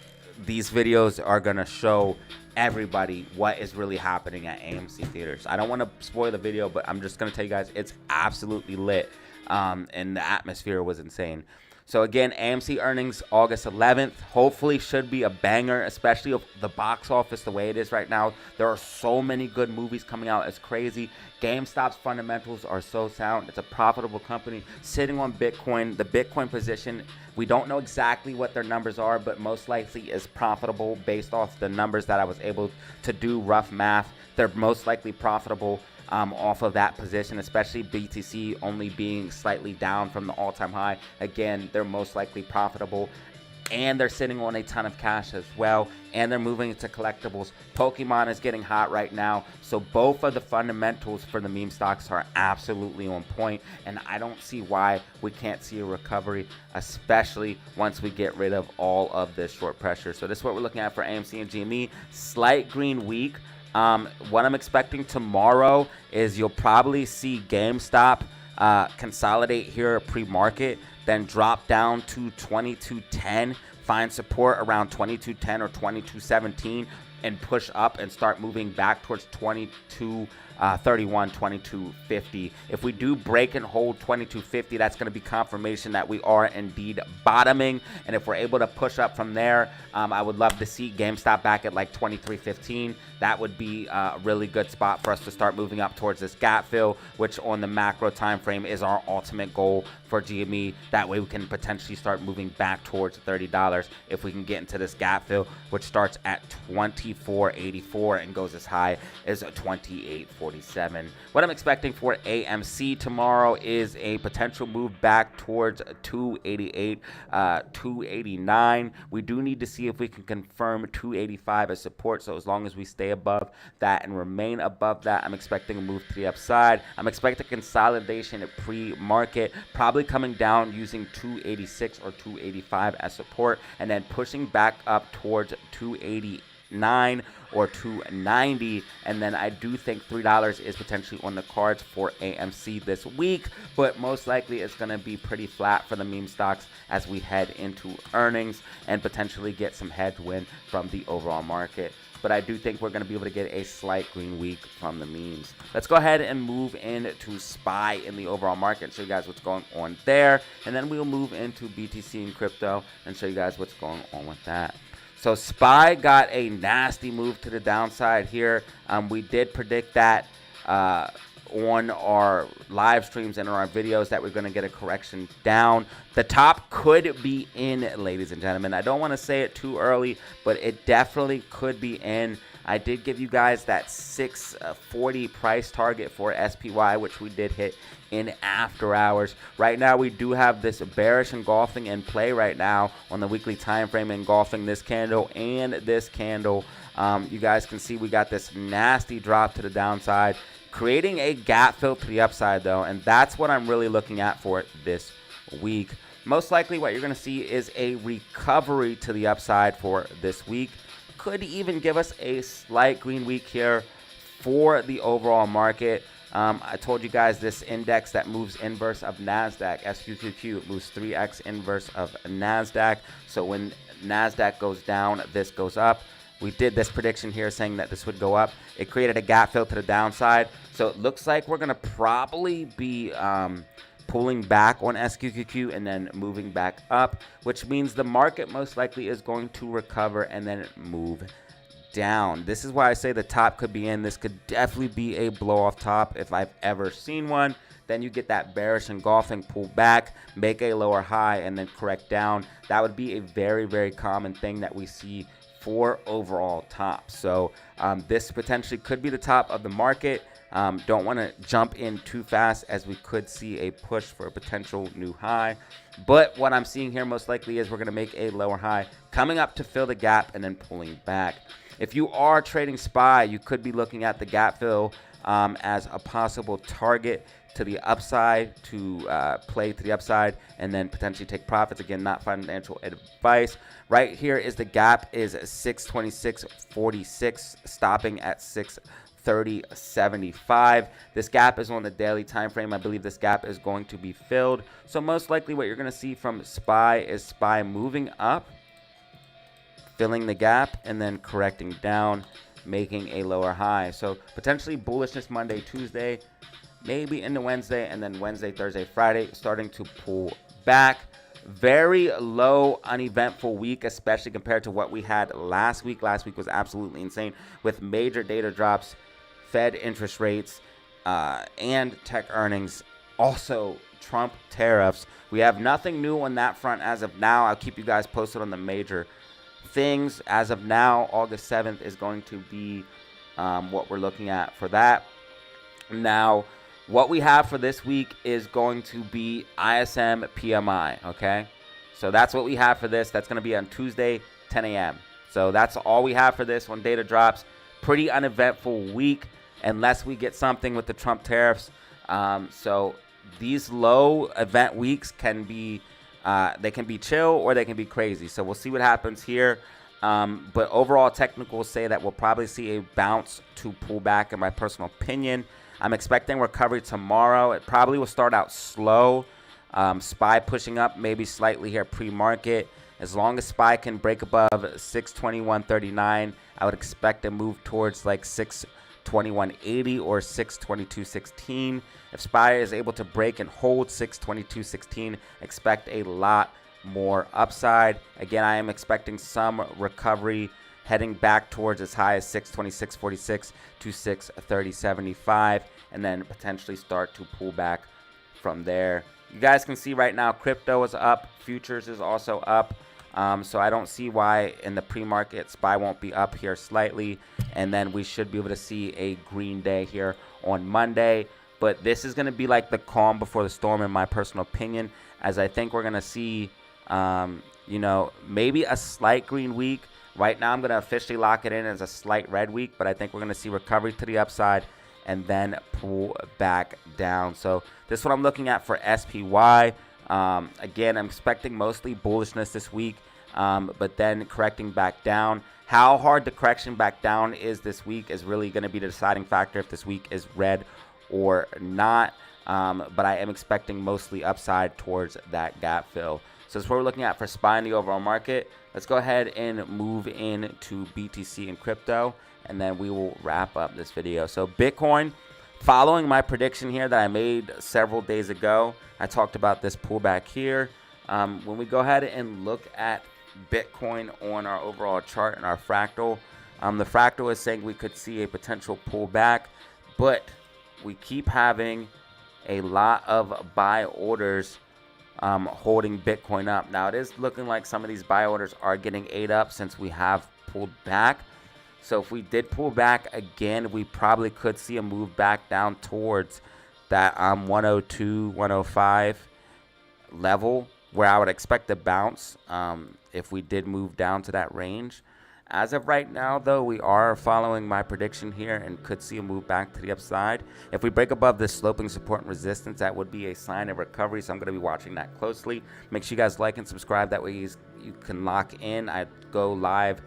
these videos are going to show everybody what is really happening at AMC theaters. I don't want to spoil the video, but I'm just going to tell you guys it's absolutely lit, and the atmosphere was insane. So again, AMC earnings August 11th. Hopefully should be a banger, especially of the box office the way it is right now. There are so many good movies coming out. It's crazy. GameStop's fundamentals are so sound. It's a profitable company sitting on Bitcoin. The Bitcoin position, we don't know exactly what their numbers are, but most likely is profitable based off the numbers that I was able to do rough math. They're most likely profitable off of that position, especially BTC only being slightly down from the all-time high. Again, they're most likely profitable. and they're sitting on a ton of cash as well, and they're moving into collectibles. Pokemon is getting hot right now, so both of the fundamentals for the meme stocks are absolutely on point, and I don't see why we can't see a recovery, especially once we get rid of all of this short pressure. So this is what we're looking at for AMC and GME. Slight green week. What I'm expecting tomorrow is you'll probably see GameStop consolidate here pre-market, then drop down to 2210, find support around 2210 or 2217, and push up and start moving back towards 2231, 2250. If we do break and hold 2250, that's going to be confirmation that we are indeed bottoming. And if we're able to push up from there, I would love to see GameStop back at like 2315. That would be a really good spot for us to start moving up towards this gap fill, which on the macro time frame is our ultimate goal for GME. That way we can potentially start moving back towards $30 if we can get into this gap fill, which starts at 24.84 and goes as high as 28.47. What I'm expecting for AMC tomorrow is a potential move back towards 288, 289. We do need to see if we can confirm 285 as support. So as long as we stay above that and remain above that, I'm expecting a move to the upside. I'm expecting consolidation at pre-market, probably coming down using 286 or 285 as support, and then pushing back up towards 289 or 290, and then I do think $3 is potentially on the cards for AMC this week, but most likely it's going to be pretty flat for the meme stocks as we head into earnings and potentially get some headwind from the overall market. But I do think we're going to be able to get a slight green week from the memes. Let's go ahead and move into SPY in the overall market and show you guys what's going on there, and then we'll move into BTC and crypto and show you guys what's going on with that. So SPY got a nasty move to the downside here. We did predict that on our live streams and on our videos that we're going to get a correction down. The top could be in, ladies and gentlemen. I don't want to say it too early, but it definitely could be in. I did give you guys that 640 price target for SPY, which we did hit in after hours. Right now we do have this bearish engulfing in play right now on the weekly time frame, engulfing this candle and this candle. You guys can see we got this nasty drop to the downside, creating a gap fill to the upside though, and that's what I'm really looking at for this week. Most likely what you're going to see is a recovery to the upside for this week. Could even give us a slight green week here for the overall market. I told you guys this index that moves inverse of NASDAQ, SQQQ, moves 3x inverse of NASDAQ. So when NASDAQ goes down, this goes up. We did this prediction here saying that this would go up. It created a gap fill to the downside. So it looks like we're going to probably be pulling back on SQQQ and then moving back up, which means the market most likely is going to recover and then move down. This is why I say the top could be in. This could definitely be a blow off top if I've ever seen one. Then you get that bearish engulfing, pull back, make a lower high, and then correct down. That would be a very, very common thing that we see for overall tops. So this potentially could be the top of the market. Don't want to jump in too fast as we could see a push for a potential new high. But what I'm seeing here most likely is we're going to make a lower high, coming up to fill the gap and then pulling back. If you are trading SPY, you could be looking at the gap fill as a possible target to the upside, to play to the upside and then potentially take profits. Again, not financial advice. Right here is the gap is 626.46, stopping at 630.75. This gap is on the daily time frame. I believe this gap is going to be filled. So most likely what you're going to see from SPY is SPY moving up, filling the gap, and then correcting down, making a lower high. So potentially bullishness Monday, Tuesday, maybe into Wednesday, and then Wednesday, Thursday, Friday, starting to pull back. Very low, uneventful week, especially compared to what we had last week. Last week was absolutely insane with major data drops, Fed interest rates, and tech earnings. Also, Trump tariffs. We have nothing new on that front as of now. I'll keep you guys posted on the major things. As of now, August 7th is going to be what we're looking at for that. Now, what we have for this week is going to be ISM PMI, okay? So that's what we have for this. That's going to be on Tuesday, 10 a.m. So that's all we have for this when data drops. Pretty uneventful week unless we get something with the Trump tariffs. So these low event weeks can be they can be chill or they can be crazy. So we'll see what happens here. But overall, technicals say that we'll probably see a bounce to pull back, in my personal opinion. I'm expecting recovery tomorrow. It probably will start out slow. SPY pushing up maybe slightly here pre-market. As long as SPY can break above 621.39, I would expect a move towards like 621.80 or 622.16. If SPY is able to break and hold 622.16, expect a lot more upside. Again, I am expecting some recovery heading back towards as high as 626.46 to 630.75, and then potentially start to pull back from there. You guys can see right now crypto is up, futures is also up. So I don't see why in the pre-market SPY won't be up here slightly, and then we should be able to see a green day here on Monday. But this is going to be like the calm before the storm, in my personal opinion, as I think we're going to see, maybe a slight green week. Right now I'm going to officially lock it in as a slight red week, but I think we're going to see recovery to the upside and then pull back down. So this is what I'm looking at for SPY. Again, I'm expecting mostly bullishness this week, but then correcting back down. How hard the correction back down is this week is really going to be the deciding factor if this week is red or not. But I am expecting mostly upside towards that gap fill. So that's what we're looking at for SPY in the overall market. Let's go ahead and move into BTC and crypto, and then we will wrap up this video. So Bitcoin, following my prediction here that I made several days ago, I talked about this pullback here. When we go ahead and look at Bitcoin on our overall chart and our fractal, the fractal is saying we could see a potential pullback, but we keep having a lot of buy orders holding Bitcoin up. Now it is looking like some of these buy orders are getting ate up since we have pulled back. So if we did pull back again, we probably could see a move back down towards that 102, 105 level, where I would expect a bounce if we did move down to that range. As of right now, though, we are following my prediction here and could see a move back to the upside. If we break above this sloping support and resistance, that would be a sign of recovery, so I'm going to be watching that closely. Make sure you guys like and subscribe. That way you can lock in. I go live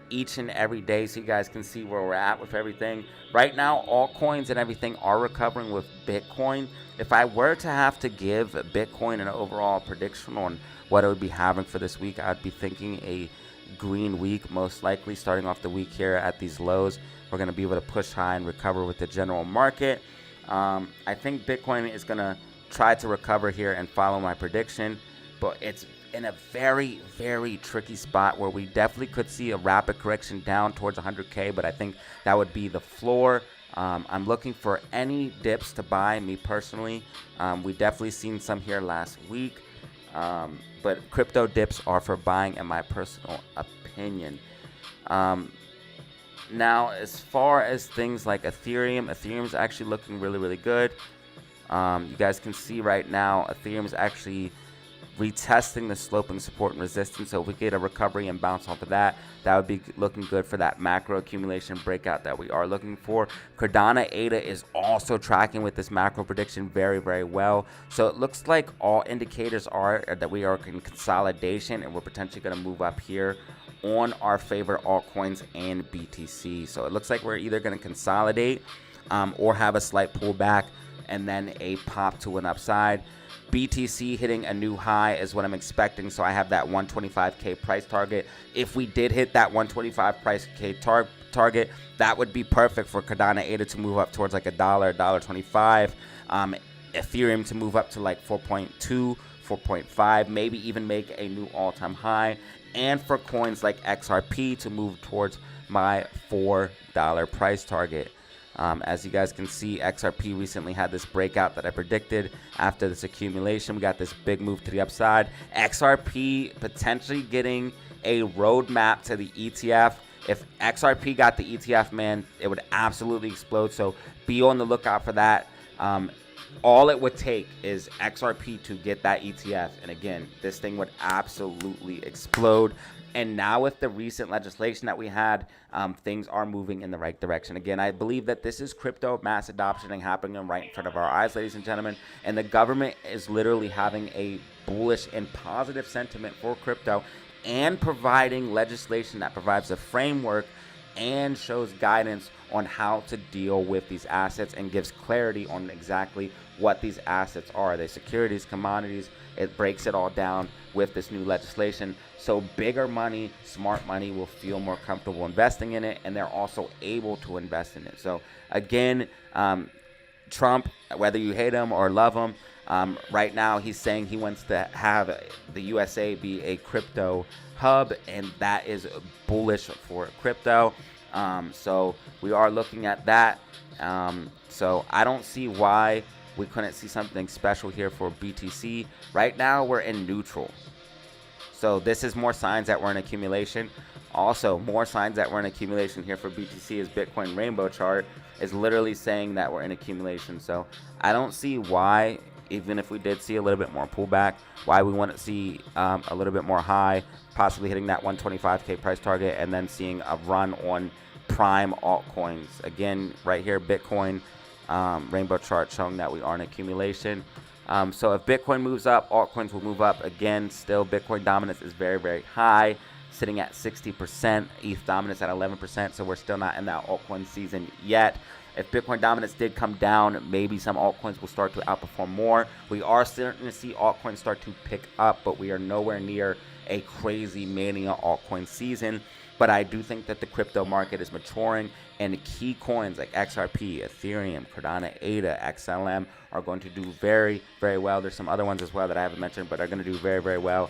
each and every day so you guys can see where we're at with everything. Right now, altcoins and everything are recovering with Bitcoin. If I were to have to give Bitcoin an overall prediction on what it would be having for this week, I'd be thinking a green week, most likely starting off the week here at these lows. We're going to be able to push high and recover with the general market. I think Bitcoin is going to try to recover here and follow my prediction, but it's in a very, very tricky spot where we definitely could see a rapid correction down towards 100K, but I think that would be the floor. I'm looking for any dips to buy, me personally. We definitely seen some here last week, but crypto dips are for buying, in my personal opinion. Now, as far as things like Ethereum's actually looking really, really good. You guys can see right now, Ethereum's actually retesting the sloping support and resistance. So if we get a recovery and bounce off of that, that would be looking good for that macro accumulation breakout that we are looking for. Cardano ADA is also tracking with this macro prediction very, very well. So it looks like all indicators are that we are in consolidation, and we're potentially going to move up here on our favorite altcoins and BTC. So it looks like we're either going to consolidate or have a slight pullback and then a pop to an upside. BTC hitting a new high is what I'm expecting, so I have that 125K price target. If we did hit that 125 price K target, that would be perfect for Cardano ADA to move up towards like $1.25. Ethereum to move up to like 4.2, 4.5, maybe even make a new all-time high, and for coins like XRP to move towards my $4 price target. As you guys can see, XRP recently had this breakout that I predicted. After this accumulation, we got this big move to the upside. XRP potentially getting a roadmap to the ETF. If XRP got the ETF, man, it would absolutely explode. So be on the lookout for that. all it would take is XRP to get that ETF. And again, this thing would absolutely explode. And now with the recent legislation that we had, things are moving in the right direction. Again, I believe that this is crypto mass adoption and happening right in front of our eyes, ladies and gentlemen. And the government is literally having a bullish and positive sentiment for crypto and providing legislation that provides a framework and shows guidance on how to deal with these assets and gives clarity on exactly what these assets are. Are they securities, commodities? It breaks it all down with this new legislation. So bigger money, smart money will feel more comfortable investing in it, and they're also able to invest in it. So again, Trump, whether you hate him or love him, right now he's saying he wants to have the USA be a crypto hub, and that is bullish for crypto. So we are looking at that. So I don't see why we couldn't see something special here for BTC. Right now we're in neutral. So this is more signs that we're in accumulation. Also, more signs that we're in accumulation here for BTC is Bitcoin rainbow chart is literally saying that we're in accumulation. So I don't see why, even if we did see a little bit more pullback, why we want to see a little bit more high, possibly hitting that 125K price target and then seeing a run on prime altcoins. Again, right here, Bitcoin rainbow chart showing that we are in accumulation. So if Bitcoin moves up, altcoins will move up. Again, still Bitcoin dominance is very, very high, sitting at 60%, ETH dominance at 11%. So we're still not in that altcoin season yet. If Bitcoin dominance did come down, maybe some altcoins will start to outperform more. We are starting to see altcoins start to pick up, but we are nowhere near a crazy mania altcoin season. But I do think that the crypto market is maturing, and key coins like XRP, Ethereum, Cardano, ADA, XLM are going to do very, very well. There's some other ones as well that I haven't mentioned, but are going to do very, very well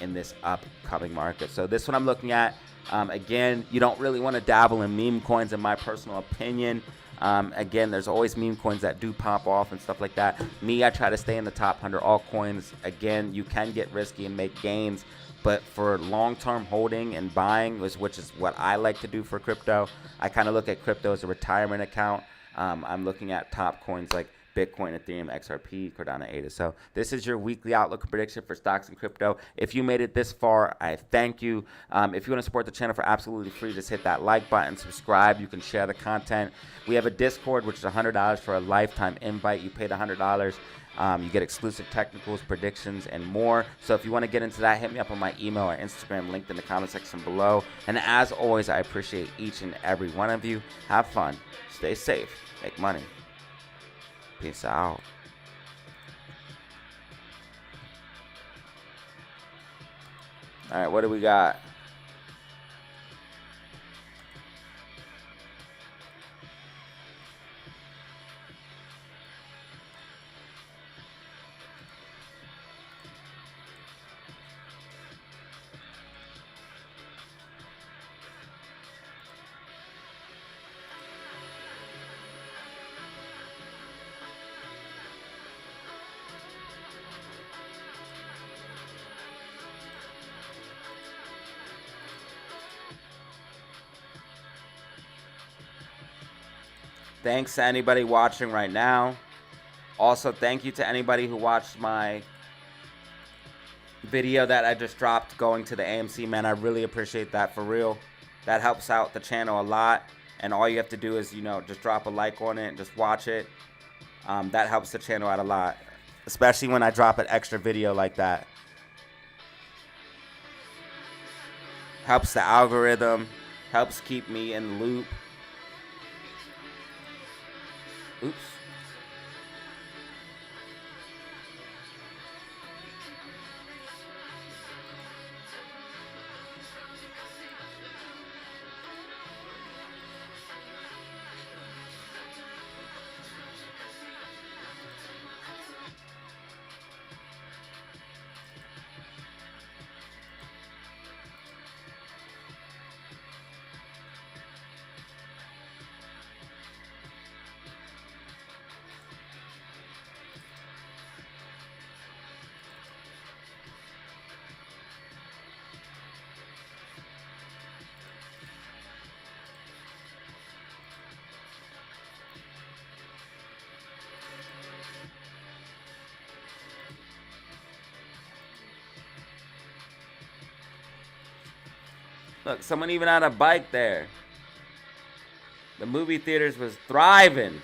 in this upcoming market. So this one I'm looking at. Again, you don't really want to dabble in meme coins, in my personal opinion. Again, there's always meme coins that do pop off and stuff like that. Me, I try to stay in the top 100 altcoins. Again, you can get risky and make gains, but for long-term holding and buying, which is what I like to do for crypto, I kind of look at crypto as a retirement account. I'm looking at top coins like Bitcoin, Ethereum, XRP, Cardano, ADA. So this is your weekly outlook and prediction for stocks and crypto. If you made it this far, I thank you. If you want to support the channel for absolutely free, just hit that like button, subscribe. You can share the content. We have a Discord, which is $100 for a lifetime invite. You paid $100. You get exclusive technicals, predictions, and more. So if you want to get into that, hit me up on my email or Instagram, linked in the comment section below. And as always, I appreciate each and every one of you. Have fun, stay safe, make money. Peace out. All right, what do we got? Thanks to anybody watching right now. Also, thank you to anybody who watched my video that I just dropped going to the AMC, man. I really appreciate that, for real. That helps out the channel a lot. And all you have to do is, just drop a like on it and just watch it. That helps the channel out a lot, especially when I drop an extra video like that. Helps the algorithm, helps keep me in the loop. Oops. Look, someone even had a bike there. The movie theaters was thriving.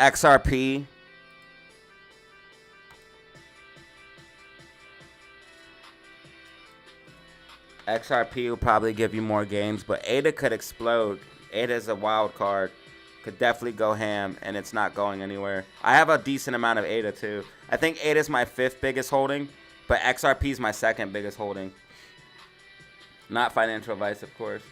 XRP. XRP will probably give you more games, but ADA could explode. ADA is a wild card. Could definitely go ham, and it's not going anywhere. I have a decent amount of ADA, too. I think ADA is my 5th biggest holding, but XRP is my 2nd biggest holding. Not financial advice, of course.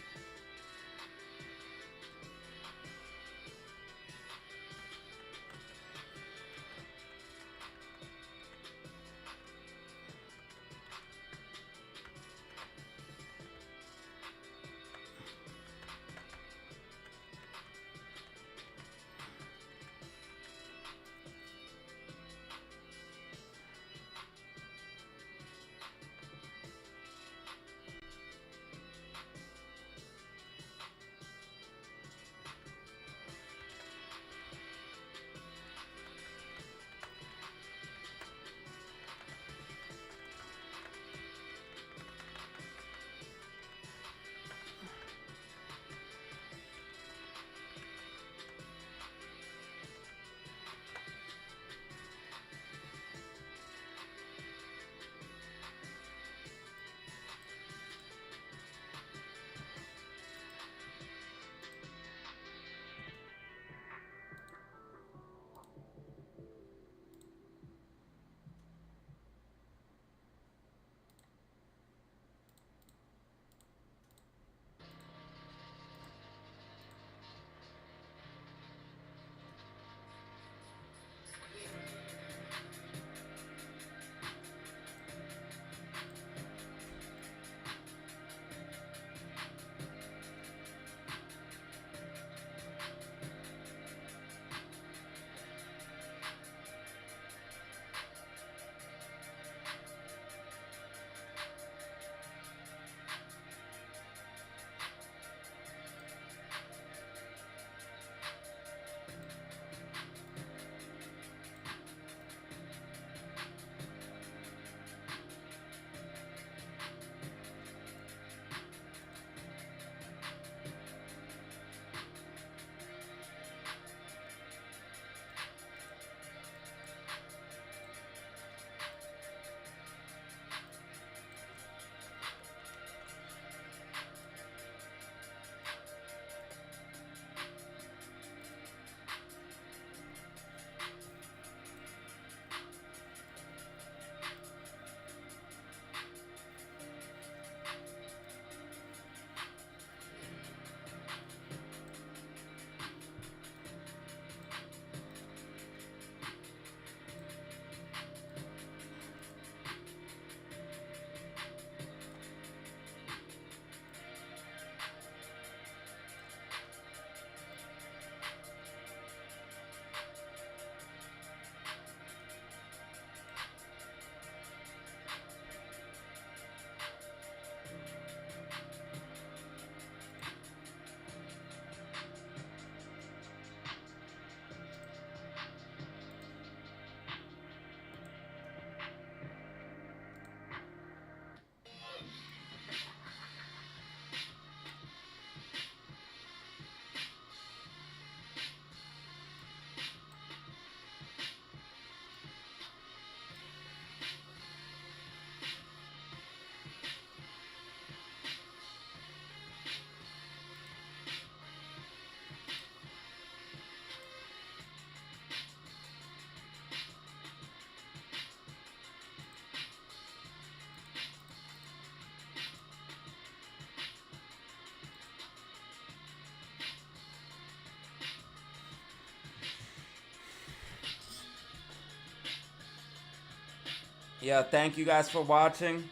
Yeah, thank you guys for watching.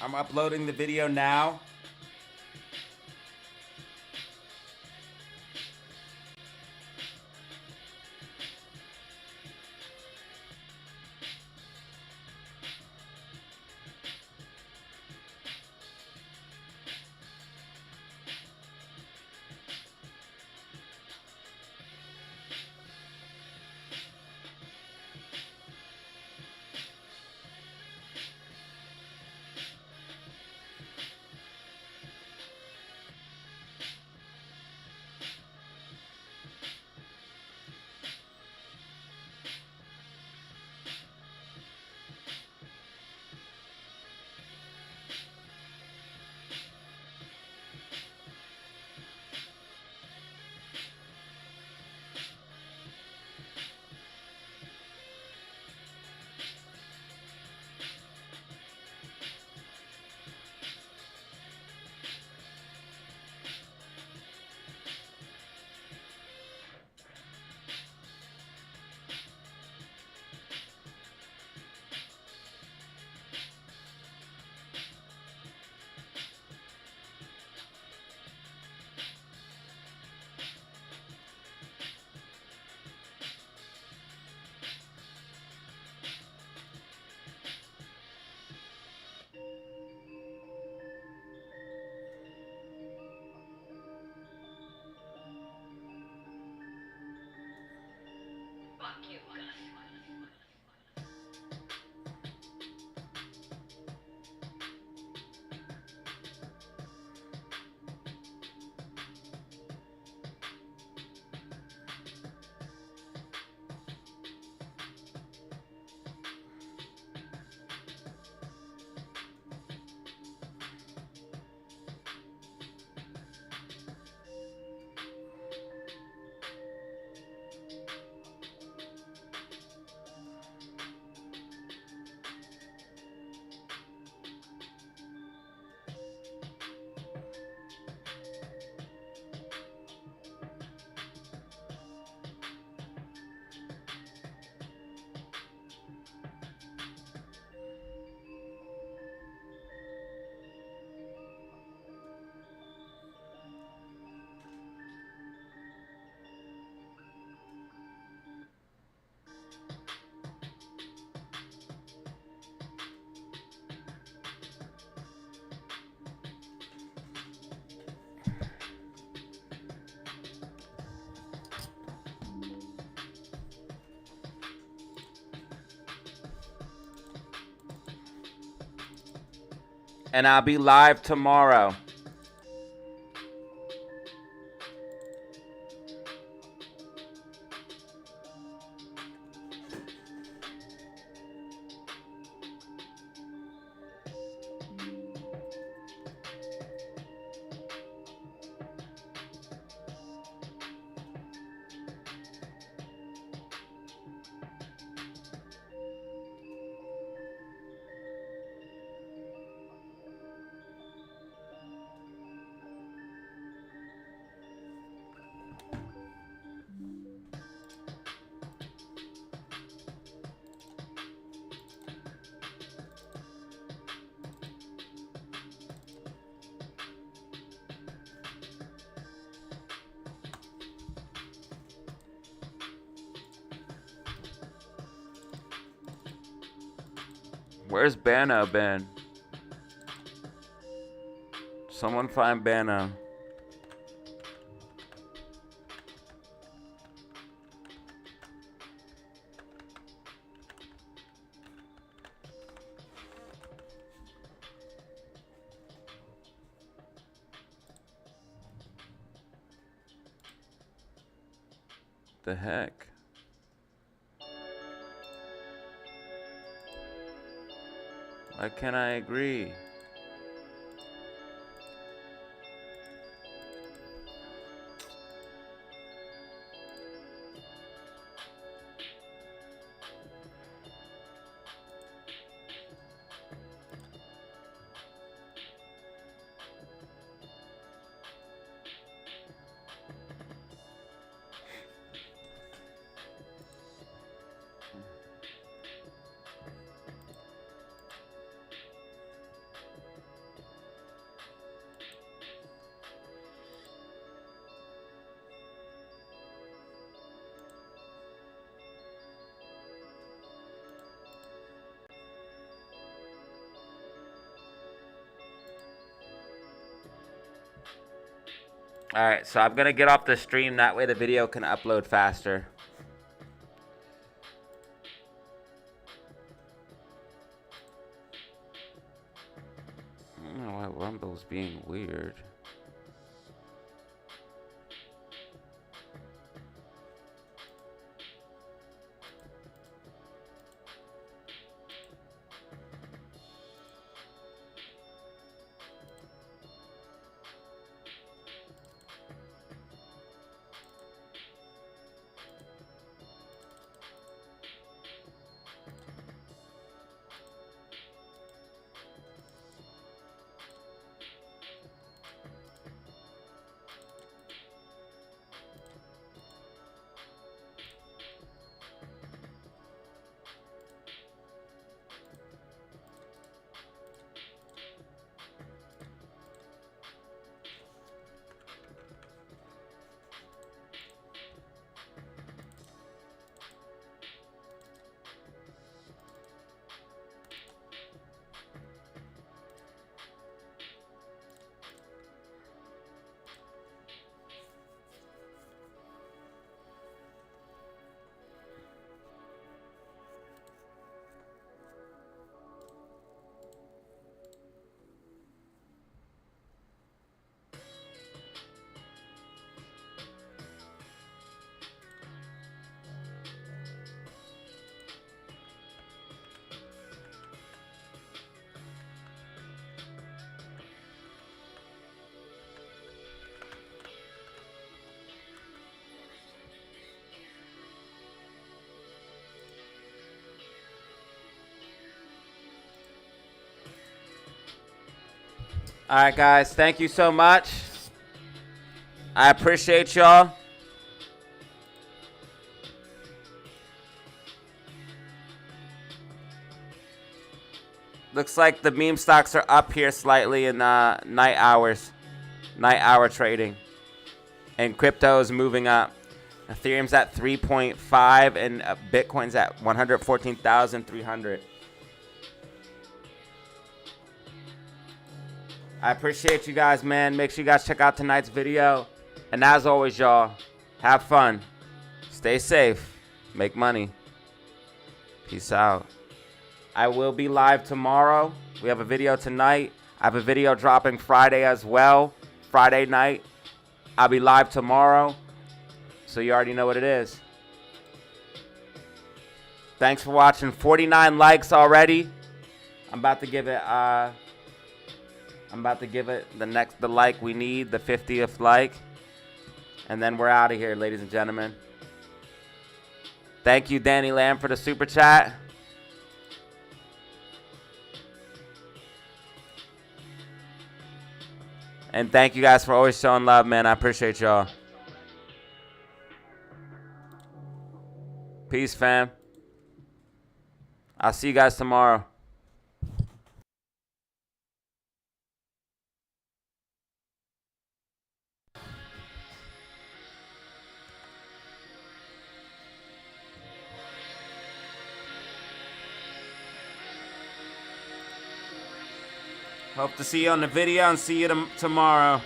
I'm uploading the video now. And I'll be live tomorrow. Where's Bano been? Someone find Bano. The heck? Why can't I agree? All right, so I'm gonna get off the stream. That way the video can upload faster. I don't know why Rumble's being weird. All right, guys. Thank you so much. I appreciate y'all. Looks like the meme stocks are up here slightly in night hour trading. And crypto is moving up. Ethereum's at 3.5 and Bitcoin's at 114,300. I appreciate you guys, man. Make sure you guys check out tonight's video. And as always, y'all, have fun. Stay safe. Make money. Peace out. I will be live tomorrow. We have a video tonight. I have a video dropping Friday as well. Friday night. I'll be live tomorrow. So you already know what it is. Thanks for watching. 49 likes already. I'm about to give it the like we need, the 50th like. And then we're out of here, ladies and gentlemen. Thank you, Danny Lamb, for the super chat. And thank you guys for always showing love, man. I appreciate y'all. Peace, fam. I'll see you guys tomorrow. Hope to see you on the video and see you tomorrow.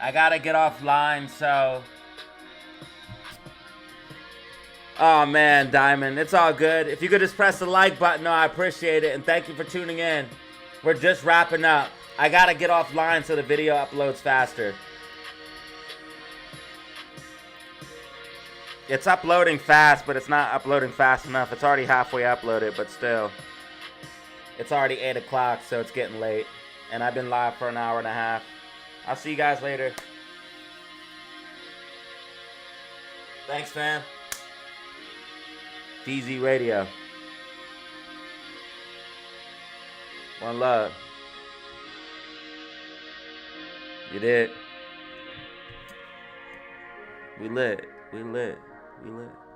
I gotta get offline, so. Oh man, Diamond, it's all good. If you could just press the like button, no, I appreciate it. And thank you for tuning in. We're just wrapping up. I gotta get offline so the video uploads faster. It's uploading fast, but it's not uploading fast enough. It's already halfway uploaded, but still. It's already 8 o'clock, so it's getting late. And I've been live for an hour and a half. I'll see you guys later. Thanks, fam. DZ Radio. One love. You did. We lit. We lit. We lit.